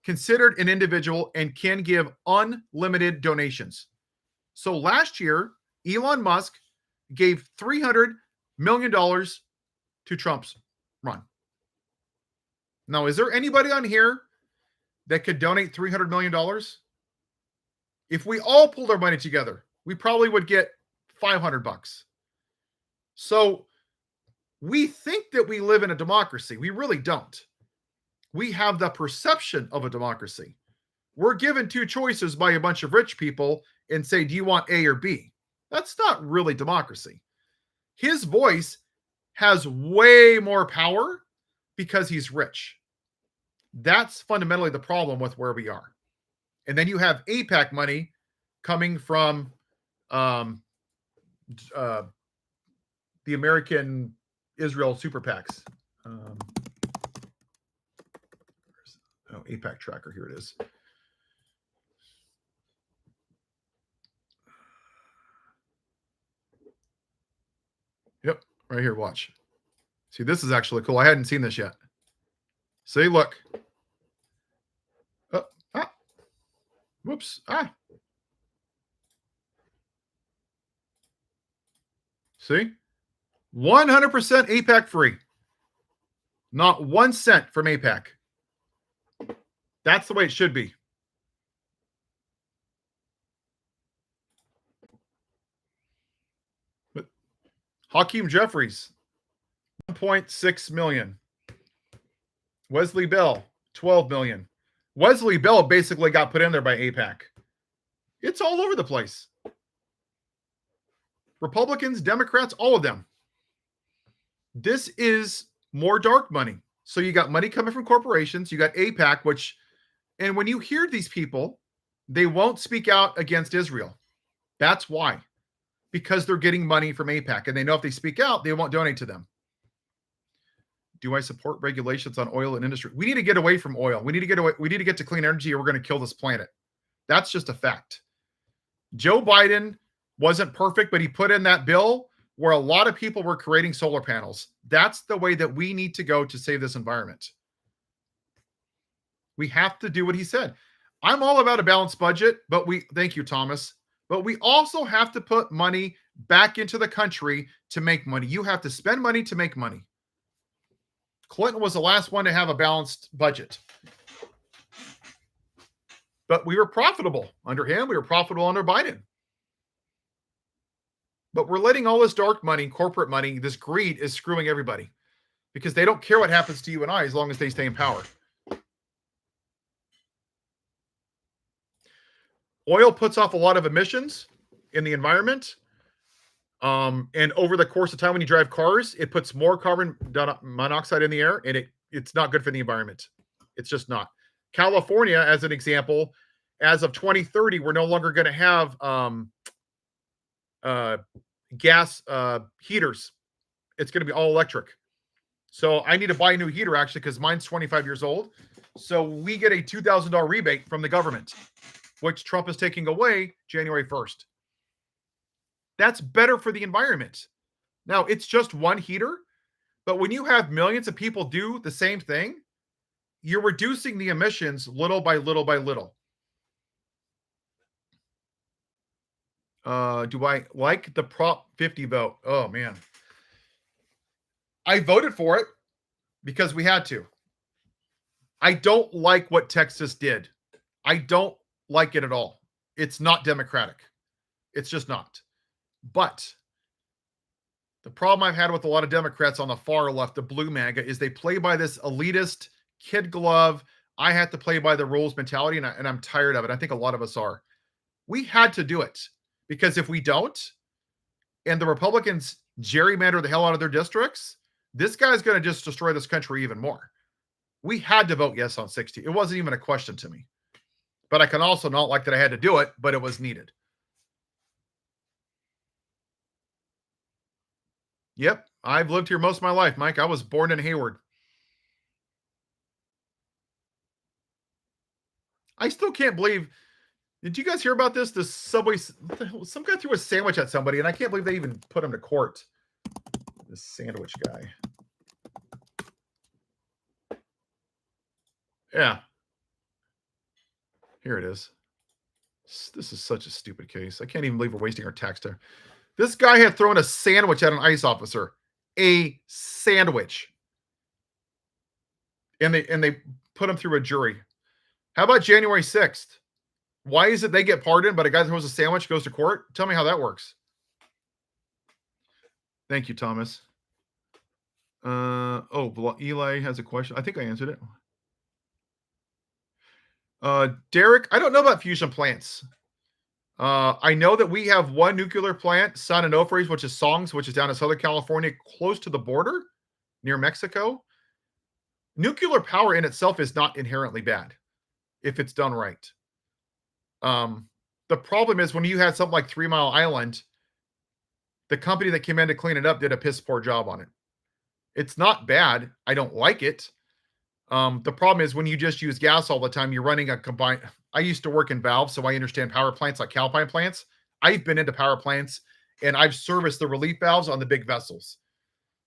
considered an individual and can give unlimited donations. So last year, Elon Musk gave $300 million to Trump's run. Now, is there anybody on here that could donate $300 million? If we all pulled our money together, we probably would get $500. So we think that we live in a democracy. We really don't. We have the perception of a democracy. We're given two choices by a bunch of rich people and say, do you want A or B? That's not really democracy. His voice has way more power because he's rich. That's fundamentally the problem with where we are. And then you have AIPAC money coming from the American Israel super PACs. AIPAC tracker, here it is. Yep, right here, watch. See, this is actually cool. I hadn't seen this yet. See, look. Whoops. See? 100% AIPAC free. Not 1 cent from AIPAC. That's the way it should be. But Hakeem Jeffries, 1.6 million. Wesley Bell, 12 million. Wesley Bell basically got put in there by AIPAC. It's all over the place. Republicans, Democrats, all of them. This is more dark money. So you got money coming from corporations. You got AIPAC, and when you hear these people, they won't speak out against Israel. That's why. Because they're getting money from AIPAC. And they know if they speak out, they won't donate to them. Do I support regulations on oil and industry? We need to get away from oil. We need to get away. We need to get to clean energy, or we're going to kill this planet. That's just a fact. Joe Biden wasn't perfect, but he put in that bill where a lot of people were creating solar panels. That's the way that we need to go to save this environment. We have to do what he said. I'm all about a balanced budget, but thank you, Thomas. But we also have to put money back into the country to make money. You have to spend money to make money. Clinton was the last one to have a balanced budget. But we were profitable under him. We were profitable under Biden. But we're letting all this dark money, corporate money, this greed is screwing everybody because they don't care what happens to you and I as long as they stay in power. Oil puts off a lot of emissions in the environment. And over the course of time, when you drive cars, it puts more carbon monoxide in the air, and it's not good for the environment. It's just not. California, as an example, as of 2030, we're no longer going to have gas heaters. It's going to be all electric. So I need to buy a new heater, actually, because mine's 25 years old. So we get a $2,000 rebate from the government, which Trump is taking away January 1st. That's better for the environment. Now, it's just one heater, but when you have millions of people do the same thing, you're reducing the emissions little by little by little. Do I like the Prop 50 vote? Oh, man. I voted for it because we had to. I don't like what Texas did. I don't like it at all. It's not democratic. It's just not. But the problem I've had with a lot of Democrats on the far left, the blue MAGA, is they play by this elitist, kid glove, I have to play by the rules mentality, and I'm tired of it. I think a lot of us are. We had to do it because if we don't, and the Republicans gerrymander the hell out of their districts, this guy's going to just destroy this country even more. We had to vote yes on 60. It wasn't even a question to me. But I can also not like that I had to do it, but it was needed. Yep, I've lived here most of my life, Mike. I was born in Hayward. I still can't believe. Did you guys hear about this? This Subway, some guy threw a sandwich at somebody, and I can't believe they even put him to court. This sandwich guy. Yeah. Here it is. This is such a stupid case. I can't even believe we're wasting our tax time. This guy had thrown a sandwich at an ICE officer. A sandwich. And they put him through a jury. How about January 6th? Why is it they get pardoned, but a guy that throws a sandwich goes to court? Tell me how that works. Thank you, Thomas. Eli has a question. I think I answered it. Derek, I don't know about fusion plants. I know that we have one nuclear plant, San Onofre's, which is Songs, which is down in Southern California, close to the border near Mexico. Nuclear power in itself is not inherently bad if it's done right. The problem is when you had something like 3 Mile Island, the company that came in to clean it up did a piss poor job on it. It's not bad. I don't like it. The problem is when you just use gas all the time, you're running a combined. I used to work in valves, so I understand power plants like Calpine plants. I've been into power plants and I've serviced the relief valves on the big vessels.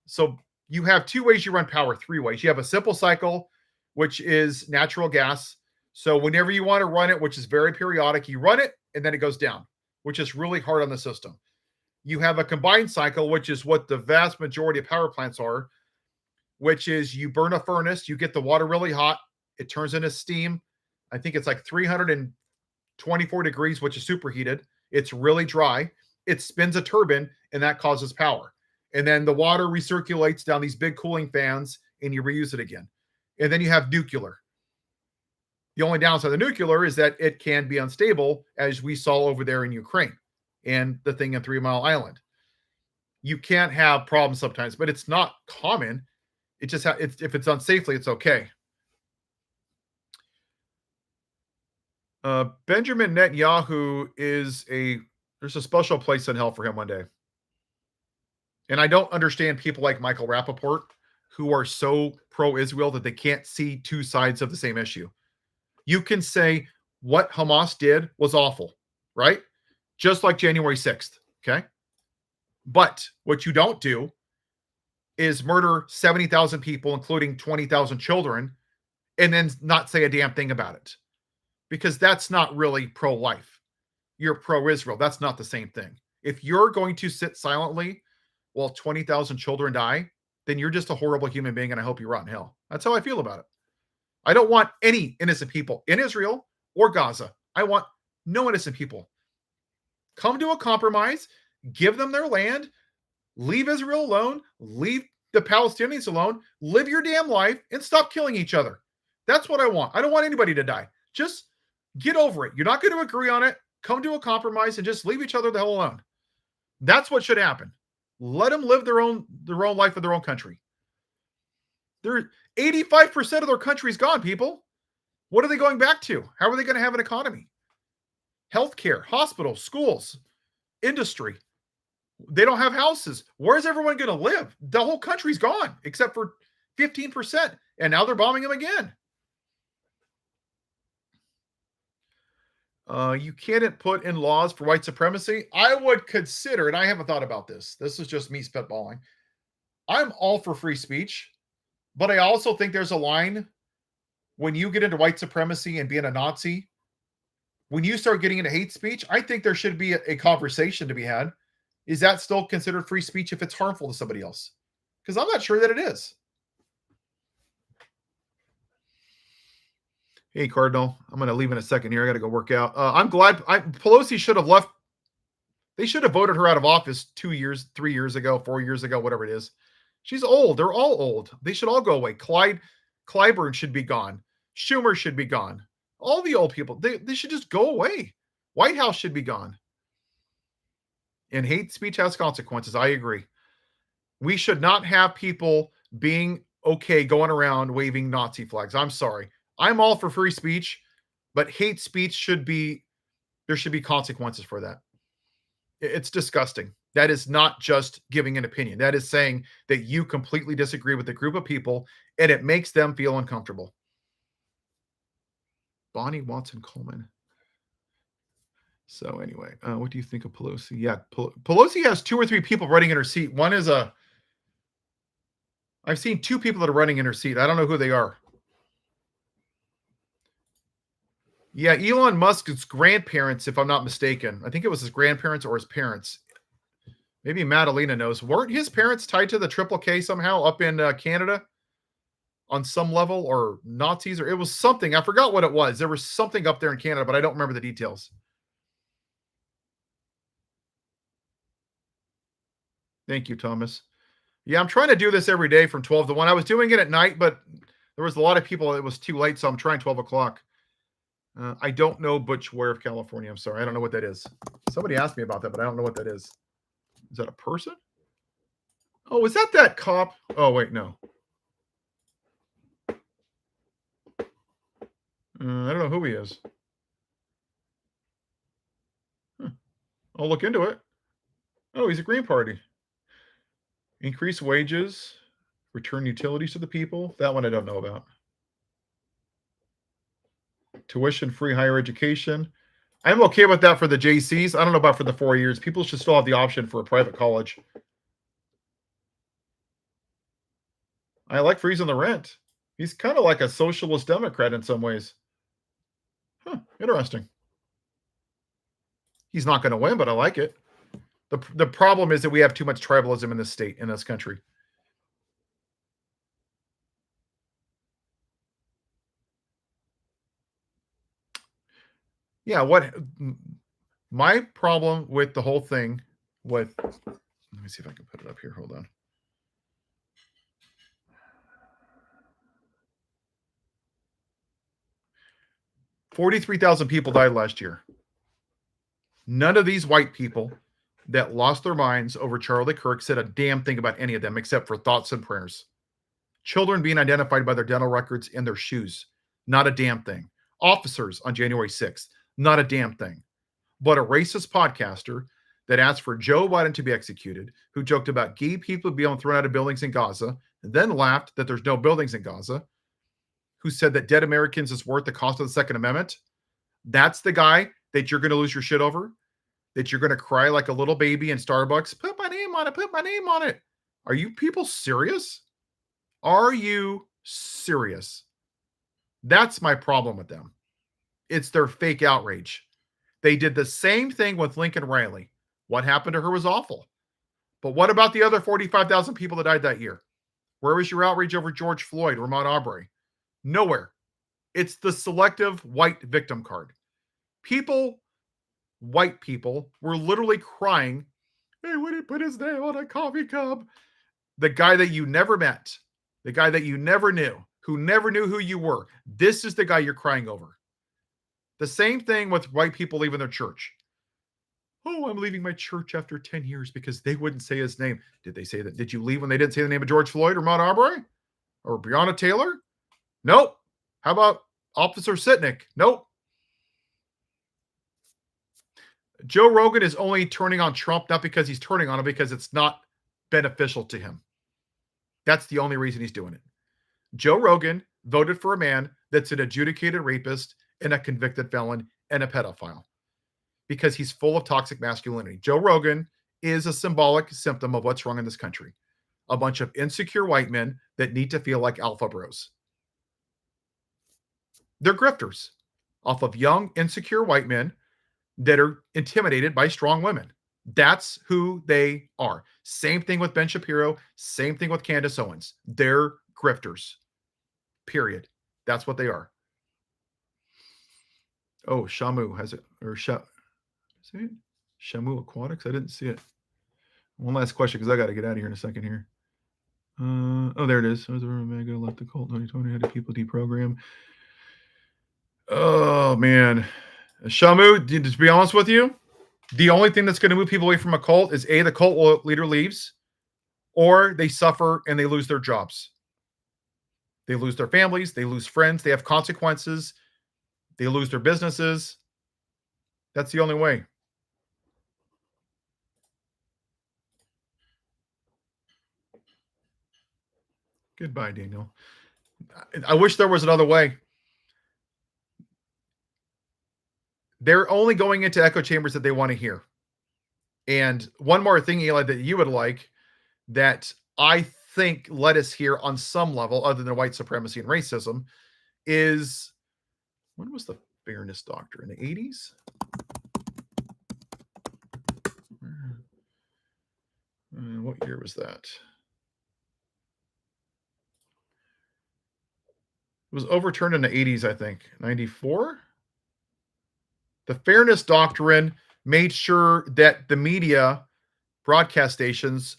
So you have two ways you run power, three ways. You have a simple cycle, which is natural gas. So whenever you want to run it, which is very periodic, you run it and then it goes down, which is really hard on the system. You have a combined cycle, which is what the vast majority of power plants are, which is you burn a furnace, you get the water really hot, it turns into steam. I think it's like 324 degrees, which is superheated. It's really dry. It spins a turbine, and that causes power. And then the water recirculates down these big cooling fans, and you reuse it again. And then you have nuclear. The only downside of the nuclear is that it can be unstable, as we saw over there in Ukraine and the thing in 3 Mile Island. You can't have problems sometimes, but it's not common. It just if it's done safely, it's okay. Benjamin Netanyahu there's a special place in hell for him one day. And I don't understand people like Michael Rappaport who are so pro-Israel that they can't see two sides of the same issue. You can say what Hamas did was awful, right? Just like January 6th, okay? But what you don't do is murder 70,000 people, including 20,000 children, and then not say a damn thing about it. Because that's not really pro-life. You're pro-Israel. That's not the same thing. If you're going to sit silently while 20,000 children die, then you're just a horrible human being, and I hope you rot in hell. That's how I feel about it. I don't want any innocent people in Israel or Gaza. I want no innocent people. Come to a compromise, give them their land, leave Israel alone, leave the Palestinians alone, live your damn life, and stop killing each other. That's what I want. I don't want anybody to die. Just get over it. You're not going to agree on it. Come to a compromise and just leave each other the hell alone. That's what should happen. Let them live their own life in their own country. 85% of their country's gone, people. What are they going back to? How are they going to have an economy? Healthcare, hospitals, schools, industry. They don't have houses. Where's everyone going to live? The whole country's gone, except for 15%. And now they're bombing them again. You can't put in laws for white supremacy. I would consider, and I haven't thought about this. This is just me spitballing. I'm all for free speech, but I also think there's a line when you get into white supremacy and being a Nazi. When you start getting into hate speech, I think there should be a conversation to be had. Is that still considered free speech if it's harmful to somebody else? Because I'm not sure that it is. Hey, Cardinal, I'm going to leave in a second here. I got to go work out. I'm glad Pelosi should have left. They should have voted her out of office 2 years, 3 years ago, 4 years ago, whatever it is. She's old. They're all old. They should all go away. Clyburn should be gone. Schumer should be gone. All the old people, they should just go away. White House should be gone. And hate speech has consequences. I agree. We should not have people being okay going around waving Nazi flags. I'm sorry. I'm all for free speech, but hate speech there should be consequences for that. It's disgusting. That is not just giving an opinion. That is saying that you completely disagree with a group of people and it makes them feel uncomfortable. Bonnie Watson Coleman. So anyway, what do you think of Pelosi? Yeah, Pelosi has 2 or 3 people running in her seat. One is I've seen 2 people that are running in her seat. I don't know who they are. Yeah, Elon Musk's grandparents, if I'm not mistaken, I think it was his grandparents or his parents. Maybe Madalena knows. Weren't his parents tied to the Triple K somehow up in Canada on some level, or Nazis, or it was something? I forgot what it was. There was something up there in Canada, but I don't remember the details. Thank you, Thomas. Yeah, I'm trying to do this every day from 12 to 1. I was doing it at night, but there was a lot of people. It was too late, so I'm trying 12 o'clock. I don't know Butch Ware of California. I'm sorry. I don't know what that is. Somebody asked me about that, but I don't know what that is. Is that a person? Oh, is that cop? Oh, wait, no. I don't know who he is. Huh. I'll look into it. Oh, he's a Green Party. Increase wages, return utilities to the people. That one I don't know about. Tuition-free higher education. I'm okay with that for the JCs. I don't know about for the 4 years. People should still have the option for a private college. I like freezing the rent. He's kind of like a socialist Democrat in some ways. Huh, interesting. He's not going to win, but I like it. The problem is that we have too much tribalism in this state, in this country. Yeah, what my problem with the whole thing with, let me see if I can put it up here. Hold on. $43,000 people died last year. None of these white people that lost their minds over Charlie Kirk said a damn thing about any of them except for thoughts and prayers. Children being identified by their dental records and their shoes, not a damn thing. Officers on January 6th, not a damn thing. But a racist podcaster that asked for Joe Biden to be executed, who joked about gay people being thrown out of buildings in Gaza, and then laughed that there's no buildings in Gaza, who said that dead Americans is worth the cost of the Second Amendment. That's the guy that you're going to lose your shit over, that you're going to cry like a little baby in Starbucks. Put my name on it. Put my name on it. Are you people serious? Are you serious? That's my problem with them. It's their fake outrage. They did the same thing with Lincoln Riley. What happened to her was awful. But what about the other 45,000 people that died that year? Where was your outrage over George Floyd, Ramon Arbery? Nowhere. It's the selective white victim card. People, white people, were literally crying, hey, when he put his name on a coffee cup. The guy that you never met, the guy that you never knew, who never knew who you were. This is the guy you're crying over. The same thing with white people leaving their church. Oh, I'm leaving my church after 10 years because they wouldn't say his name. Did they say that? Did you leave when they didn't say the name of George Floyd or Mount Arbery or Breonna Taylor? Nope. How about Officer Sitnick? Nope. Joe Rogan is only turning on Trump, not because he's turning on him, because it's not beneficial to him. That's the only reason he's doing it. Joe Rogan voted for a man that's an adjudicated rapist and a convicted felon and a pedophile because he's full of toxic masculinity. Joe Rogan is a symbolic symptom of what's wrong in this country. A bunch of insecure white men that need to feel like alpha bros. They're grifters off of young, insecure white men that are intimidated by strong women. That's who they are. Same thing with Ben Shapiro. Same thing with Candace Owens. They're grifters. Period. That's what they are. Oh, Shamu has it. Or is it Shamu Aquatics? I didn't see it. One last question because I got to get out of here in a second here. Oh, there it is. I was a mega left the cult 2020. Had people deprogram. Oh man, Shamu. To be honest with you, the only thing that's going to move people away from a cult is the cult leader leaves, or they suffer and they lose their jobs. They lose their families. They lose friends. They have consequences. They lose their businesses. That's the only way. Goodbye, Daniel. I wish there was another way. They're only going into echo chambers that they want to hear. And one more thing, Eli, that you would like, that I think let us hear on some level, other than white supremacy and racism, is when was the fairness doctrine in the 80s. What year was that? It was overturned in the 80s, I think. 94? The fairness doctrine made sure that the media, broadcast stations,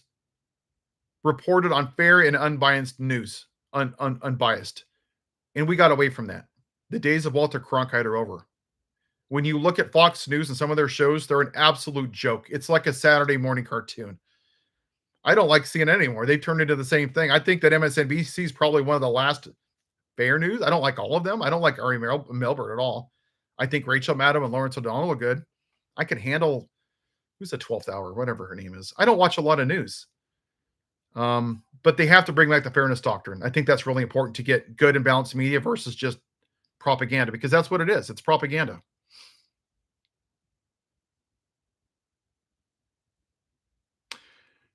reported on fair and unbiased news, unbiased. And we got away from that. The days of Walter Cronkite are over. When you look at Fox News and some of their shows, they're an absolute joke. It's like a Saturday morning cartoon. I don't like CNN anymore. They've turned into the same thing. I think that MSNBC is probably one of the last fair news. I don't like all of them. I don't like Ari Melber at all. I think Rachel Maddow and Lawrence O'Donnell are good. I can handle, who's the 12th hour, whatever her name is. I don't watch a lot of news. But they have to bring back the fairness doctrine. I think that's really important to get good and balanced media versus just propaganda, because that's what it is. It's propaganda.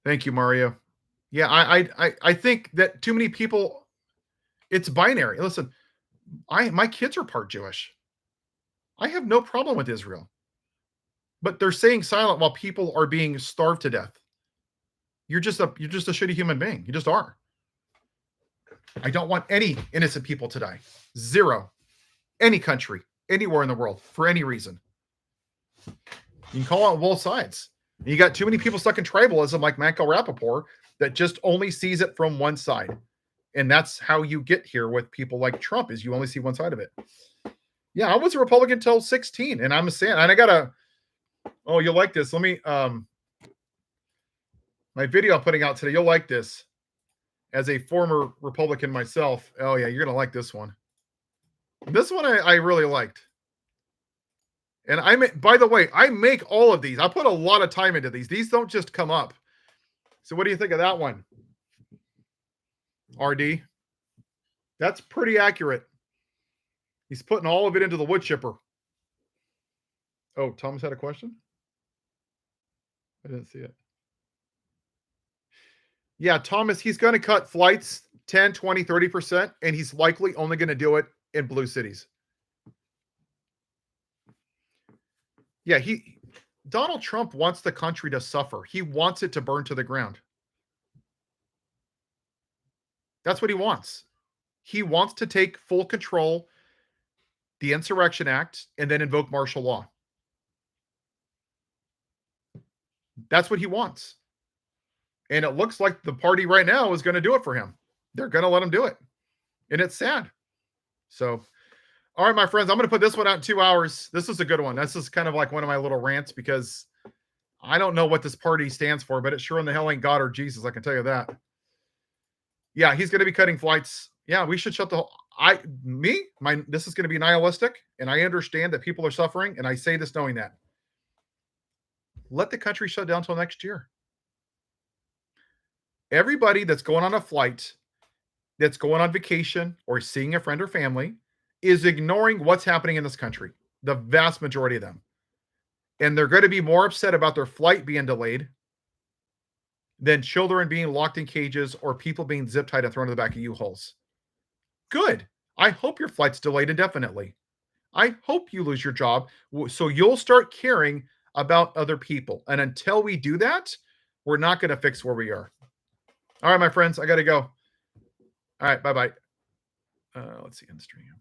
Thank you, Mario. Yeah, I think that too many people, it's binary. Listen, my kids are part Jewish. I have no problem with Israel. But they're staying silent while people are being starved to death. You're just a shitty human being. You just are. I don't want any innocent people to die. Zero. Any country, anywhere in the world, for any reason. You can call out both sides. You got too many people stuck in tribalism like Michael Rappaport that just only sees it from one side. And that's how you get here with people like Trump, is you only see one side of it. Yeah, I was a Republican till 16, and I'm a Sand. And I got a, oh, you'll like this. Let me, my video I'm putting out today, you'll like this. As a former Republican myself, oh yeah, you're going to like this one. This one I really liked. And by the way, I make all of these. I put a lot of time into these. These don't just come up. So what do you think of that one? RD? That's pretty accurate. He's putting all of it into the wood chipper. Oh, Thomas had a question? I didn't see it. Yeah, Thomas, he's going to cut flights 10, 20, 30%, and he's likely only going to do it in blue cities. Yeah, Donald Trump wants the country to suffer. He wants it to burn to the ground. That's what he wants. He wants to take full control, the Insurrection Act, and then invoke martial law. That's what he wants. And it looks like the party right now is going to do it for him. They're going to let him do it. And it's sad. So, all right, my friends, I'm going to put this one out in 2 hours. This is a good one. This is kind of like one of my little rants, because I don't know what this party stands for, but it sure in the hell ain't God or Jesus. I can tell you that. Yeah, he's going to be cutting flights. Yeah, we should shut the whole, this is going to be nihilistic, and I understand that people are suffering, and I say this knowing that. Let the country shut down until next year. Everybody that's going on a flight, that's going on vacation, or seeing a friend or family, is ignoring what's happening in this country. The vast majority of them. And they're going to be more upset about their flight being delayed than children being locked in cages or people being zip tied and thrown to the back of U-Hauls. Good. I hope your flight's delayed indefinitely. I hope you lose your job, so you'll start caring about other people. And until we do that, we're not going to fix where we are. All right, my friends, I got to go. All right, bye-bye. Let's see, end stream.